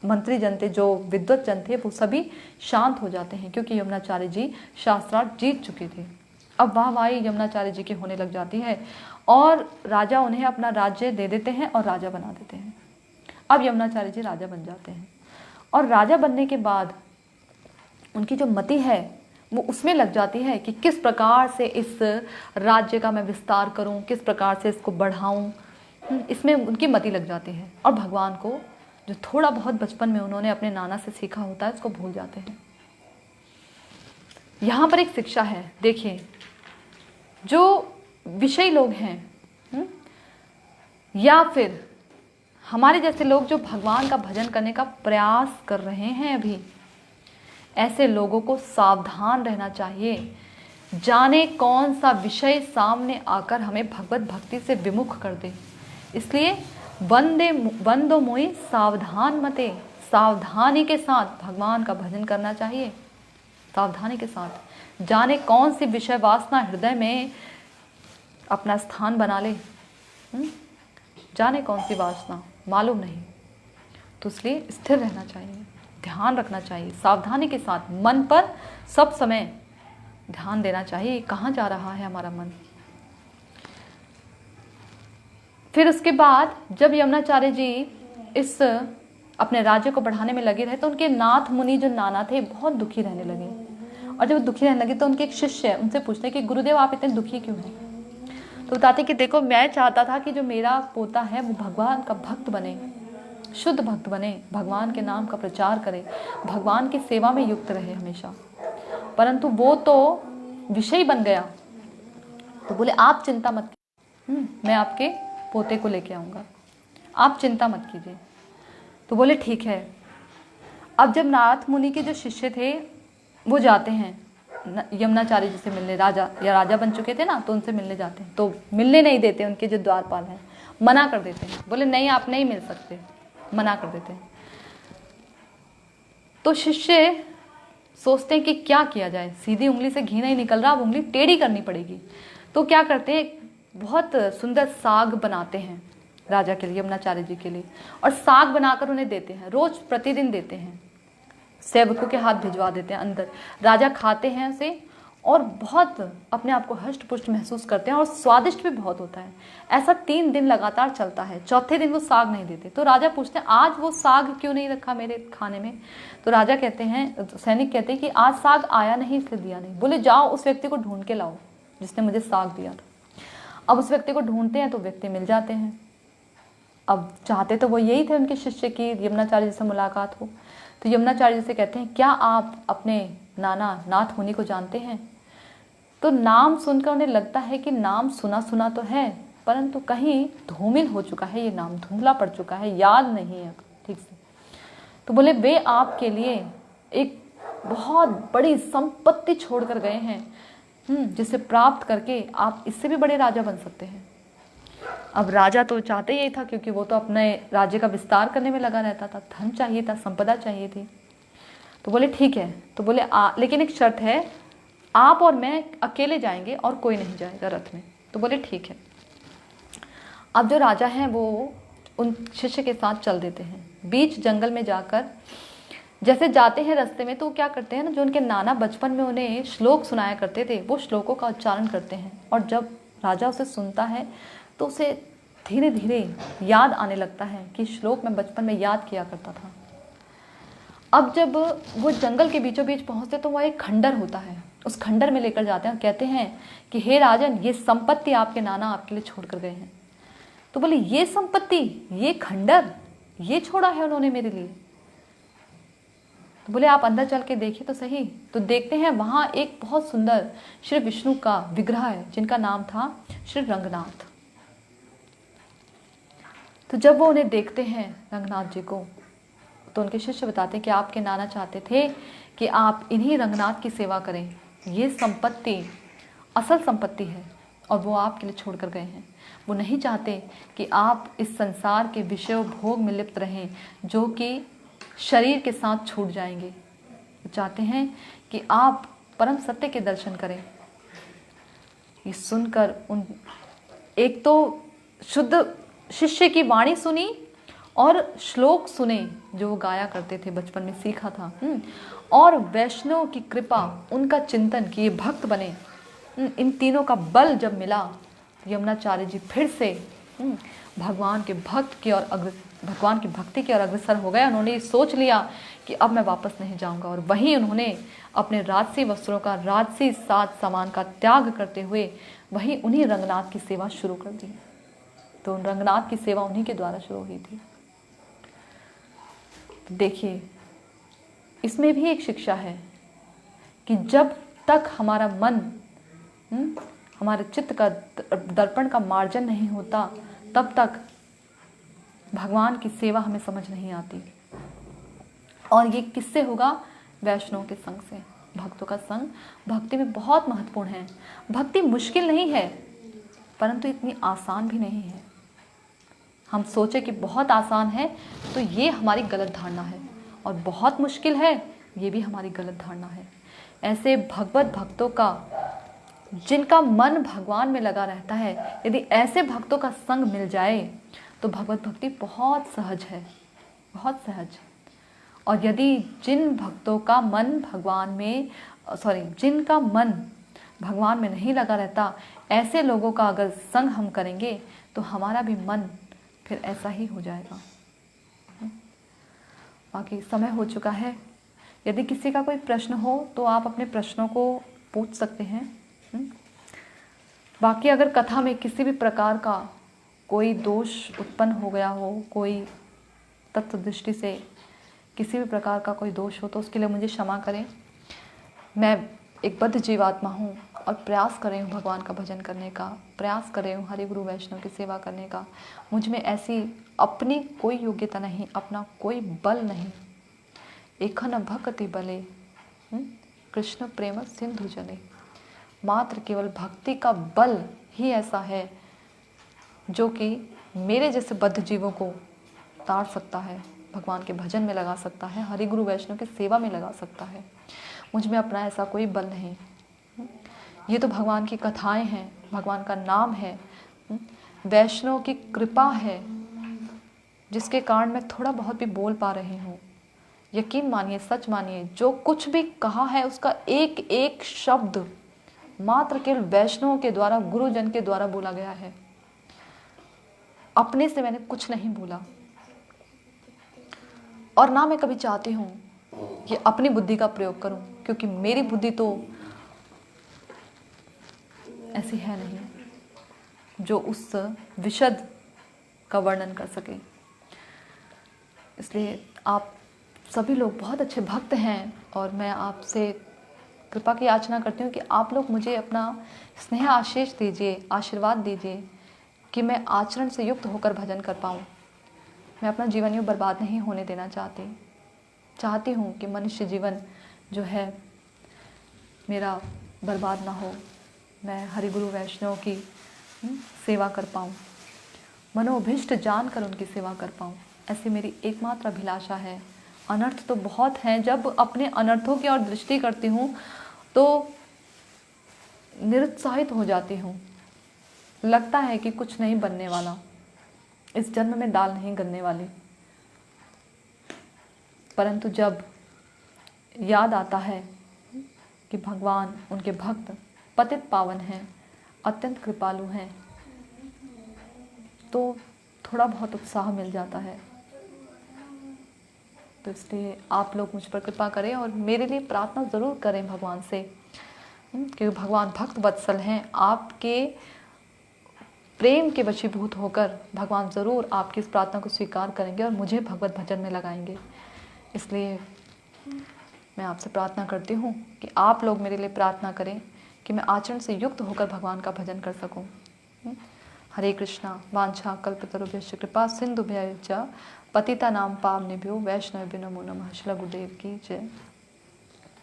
मंत्री जन थे, जो विद्वत जन थे, वो सभी शांत हो जाते हैं, क्योंकि यमुनाचार्य जी शास्त्रार्थ जीत चुके थे। अब वाहवाही यमुनाचार्य जी की होने लग जाती है और राजा उन्हें अपना राज्य दे देते हैं और राजा बना देते हैं। अब यमुनाचार्य जी राजा बन जाते हैं, और राजा बनने के बाद उनकी जो मति है वो उसमें लग जाती है कि किस प्रकार से इस राज्य का मैं विस्तार करूं, किस प्रकार से इसको बढ़ाऊं। इसमें उनकी मति लग जाती है, और भगवान को जो थोड़ा बहुत बचपन में उन्होंने अपने नाना से सीखा होता है उसको भूल जाते हैं। यहाँ पर एक शिक्षा है, देखिए, जो विषयी लोग हैं या फिर हमारे जैसे लोग जो भगवान का भजन करने का प्रयास कर रहे हैं अभी, ऐसे लोगों को सावधान रहना चाहिए। जाने कौन सा विषय सामने आकर हमें भगवत भक्ति से विमुख कर दे। इसलिए वंदो मोई सावधान मते, सावधानी के साथ भगवान का भजन करना चाहिए। सावधानी के साथ, जाने कौन सी विषय वासना हृदय में अपना स्थान बना ले, जाने कौन सी वासना मालूम नहीं। तो इसलिए स्थिर रहना चाहिए, ध्यान रखना चाहिए, सावधानी के साथ मन पर सब समय ध्यान देना चाहिए, कहाँ जा रहा है हमारा मन। फिर उसके बाद जब यमुनाचार्य जी इस अपने राज्य को बढ़ाने में लगे रहे तो उनके नाथ मुनि जो नाना थे बहुत दुखी रहने लगे। और जब दुखी रहने लगे तो उनके एक शिष्य है, उनसे पूछते कि गुरुदेव आप इतने दुखी क्यों हैं? तो बताते कि देखो, मैं चाहता था कि जो मेरा पोता है वो भगवान का भक्त बने, शुद्ध भक्त बने, भगवान के नाम का प्रचार करे, भगवान की सेवा में युक्त रहे हमेशा, परंतु वो तो विषय बन गया। तो बोले आप चिंता मत कीजिए, मैं आपके पोते को लेके आऊँगा, आप चिंता मत कीजिए। तो बोले ठीक है। अब जब नाथ मुनि के जो शिष्य थे वो जाते हैं यमुनाचार्य जी से मिलने, राजा बन चुके थे ना, तो उनसे मिलने जाते हैं, तो मिलने नहीं देते उनके जो द्वारपाल हैं। मना कर देते हैं, बोले नहीं आप नहीं मिल सकते, मना कर देते हैं। तो शिष्य सोचते हैं कि क्या किया जाए, सीधी उंगली से घी नहीं निकल रहा, अब उंगली टेढ़ी करनी पड़ेगी। तो क्या करते हैं, बहुत सुंदर साग बनाते हैं राजा के लिए, यमुनाचार्य जी के लिए, और साग बनाकर उन्हें देते हैं, रोज प्रतिदिन देते हैं, सेवकों के हाथ भिजवा देते हैं अंदर। राजा खाते हैं उसे और बहुत अपने आप को हष्ट पुष्ट महसूस करते हैं, और स्वादिष्ट भी बहुत होता है। ऐसा 3 दिन लगातार चलता है। चौथे दिन वो साग नहीं देते, तो राजा पूछते हैं आज वो साग क्यों नहीं रखा मेरे खाने में। तो राजा कहते हैं, सैनिक कहते हैं कि आज साग आया नहीं इसलिए दिया नहीं। बोले जाओ उस व्यक्ति को ढूंढ के लाओ जिसने मुझे साग दिया था। अब उस व्यक्ति को ढूंढते हैं तो व्यक्ति मिल जाते हैं। अब चाहते तो वो यही थे उनके शिष्य की यमुनाचार्य जी से मुलाकात हो। तो यमुनाचार्य जी से कहते हैं क्या आप अपने नाना नाथ मुनि को जानते हैं। तो नाम सुनकर उन्हें लगता है कि नाम सुना सुना तो है, परंतु कहीं धूमिल हो चुका है, ये नाम धुंधला पड़ चुका है, याद नहीं है ठीक से। तो बोले वे आपके लिए एक बहुत बड़ी संपत्ति छोड़कर गए हैं, जिसे प्राप्त करके आप इससे भी बड़े राजा बन सकते हैं। अब राजा तो चाहते यही था, क्योंकि वो तो अपने राज्य का विस्तार करने में लगा रहता था, धन चाहिए था, संपदा चाहिए थी। तो बोले ठीक है। तो बोले लेकिन एक शर्त है, आप और मैं अकेले जाएंगे और कोई नहीं जाएगा रथ में। तो बोले ठीक है। अब जो राजा हैं वो उन शिष्य के साथ चल देते हैं। बीच जंगल में जाकर जैसे जाते हैं रास्ते में, तो क्या करते हैं ना, जो उनके नाना बचपन में उन्हें श्लोक सुनाया करते थे, वो श्लोकों का उच्चारण करते हैं। और जब राजा उसे सुनता है तो उसे धीरे धीरे याद आने लगता है कि श्लोक मैं बचपन में याद किया करता था। अब जब वो जंगल के बीचों बीच पहुंचते तो वह एक खंडर होता है, उस खंडर में लेकर जाते हैं और कहते हैं कि हे राजन, ये संपत्ति आपके नाना आपके लिए छोड़ कर गए हैं। तो बोले ये संपत्ति, ये खंडर, ये छोड़ा है उन्होंने मेरे लिए। तो बोले आप अंदर चल के देखिए तो सही। तो देखते हैं वहां एक बहुत सुंदर श्री विष्णु का विग्रह है, जिनका नाम था श्री रंगनाथ। तो जब वो उन्हें देखते हैं रंगनाथ जी को, तो उनके शिष्य बताते हैं कि आपके नाना चाहते थे कि आप इन्हीं रंगनाथ की सेवा करें, ये संपत्ति असल संपत्ति है और वो आपके लिए छोड़ कर गए हैं। वो नहीं चाहते कि आप इस संसार के विषय भोग में लिप्त रहें, जो कि शरीर के साथ छूट जाएंगे। वो चाहते हैं कि आप परम सत्य के दर्शन करें। ये सुनकर उन एक तो शुद्ध शिष्य की वाणी सुनी और श्लोक सुने जो वो गाया करते थे, बचपन में सीखा था, और वैष्णव की कृपा, उनका चिंतन कि ये भक्त बने, इन तीनों का बल जब मिला, यमुनाचार्य जी फिर से भगवान के भगवान की भक्ति की ओर अग्रसर हो गए। उन्होंने सोच लिया कि अब मैं वापस नहीं जाऊंगा, और वहीं उन्होंने अपने राजसी वस्त्रों का, राजसी साज सामान का त्याग करते हुए वहीं उन्हीं रंगनाथ की सेवा शुरू कर दी। तो रंगनाथ की सेवा उन्हीं के द्वारा शुरू हुई थी। तो देखिए, इसमें भी एक शिक्षा है कि जब तक हमारा मन, हमारे चित्त का दर्पण का मार्जन नहीं होता, तब तक भगवान की सेवा हमें समझ नहीं आती। और ये किससे होगा? वैष्णव के संग से। भक्तों का संग भक्ति में बहुत महत्वपूर्ण है। भक्ति मुश्किल नहीं है, परंतु इतनी आसान भी नहीं है। हम सोचे कि बहुत आसान है तो ये हमारी गलत धारणा है, और बहुत मुश्किल है ये भी हमारी गलत धारणा है। ऐसे भगवत भक्तों का, जिनका मन भगवान में लगा रहता है, यदि ऐसे भक्तों का संग मिल जाए तो भगवत भक्ति बहुत सहज है, बहुत सहज। और यदि जिनका मन भगवान में नहीं लगा रहता, ऐसे लोगों का अगर संग हम करेंगे तो हमारा भी मन फिर ऐसा ही हो जाएगा। बाकी समय हो चुका है। यदि किसी का कोई प्रश्न हो तो आप अपने प्रश्नों को पूछ सकते हैं। बाकी अगर कथा में किसी भी प्रकार का कोई दोष उत्पन्न हो गया हो, कोई तत्व दृष्टि से किसी भी प्रकार का कोई दोष हो, तो उसके लिए मुझे क्षमा करें। मैं एक बद्ध जीवात्मा हूँ और प्रयास कर रही हूँ भगवान का भजन करने का, प्रयास कर रही हूँ हरि गुरु वैष्णव की सेवा करने का। मुझ में ऐसी अपनी कोई योग्यता नहीं, अपना कोई बल नहीं। एखन भक्ति बले कृष्ण प्रेम सिंधु जले। मात्र केवल भक्ति का बल ही ऐसा है जो कि मेरे जैसे बद्ध जीवों को तार सकता है, भगवान के भजन में लगा सकता है, हरि गुरु वैष्णव की सेवा में लगा सकता है। मुझ में अपना ऐसा कोई बल नहीं। ये तो भगवान की कथाएं हैं, भगवान का नाम है, वैष्णव की कृपा है, जिसके कारण मैं थोड़ा बहुत भी बोल पा रही हूँ। यकीन मानिए, सच मानिए, जो कुछ भी कहा है उसका एक एक शब्द मात्र केवल वैष्णव के द्वारा, गुरुजन के द्वारा बोला गया है। अपने से मैंने कुछ नहीं बोला, और ना मैं कभी चाहती हूँ कि अपनी बुद्धि का प्रयोग करूं, क्योंकि मेरी बुद्धि तो ऐसी है नहीं जो उस विशद का वर्णन कर सके। इसलिए आप सभी लोग बहुत अच्छे भक्त हैं, और मैं आपसे कृपा की याचना करती हूँ कि आप लोग मुझे अपना स्नेह आशीष दीजिए, आशीर्वाद दीजिए कि मैं आचरण से युक्त होकर भजन कर पाऊँ। मैं अपना जीवन यूँ बर्बाद नहीं होने देना चाहती हूँ कि मनुष्य जीवन जो है मेरा बर्बाद ना हो। मैं हरि गुरु वैष्णव की सेवा कर पाऊँ, मनोभिष्ट जानकर उनकी सेवा कर पाऊँ, ऐसी मेरी एकमात्र अभिलाषा है। अनर्थ तो बहुत हैं, जब अपने अनर्थों की ओर दृष्टि करती हूँ तो निरुत्साहित हो जाती हूँ। लगता है कि कुछ नहीं बनने वाला, इस जन्म में दाल नहीं गलने वाली। परंतु जब याद आता है कि भगवान, उनके भक्त पतित पावन हैं, अत्यंत कृपालु हैं, तो थोड़ा बहुत उत्साह मिल जाता है। तो इसलिए आप लोग मुझ पर कृपा करें और मेरे लिए प्रार्थना ज़रूर करें भगवान से, क्योंकि भगवान भक्त वत्सल हैं। आपके प्रेम के वशीभूत होकर भगवान ज़रूर आपकी इस प्रार्थना को स्वीकार करेंगे और मुझे भगवत भजन में लगाएंगे। इसलिए मैं आपसे प्रार्थना करती हूँ कि आप लोग मेरे लिए प्रार्थना करें कि मैं आचरण से युक्त होकर भगवान का भजन कर सकूँ। हरे कृष्णा। वांछा कल्पतरुभ्यश्च कृपा सिंधुभ्यश्च पतितानां पावनेभ्यो वैष्णवेभ्यो नमो नमः। श्री गुरुदेव की जय।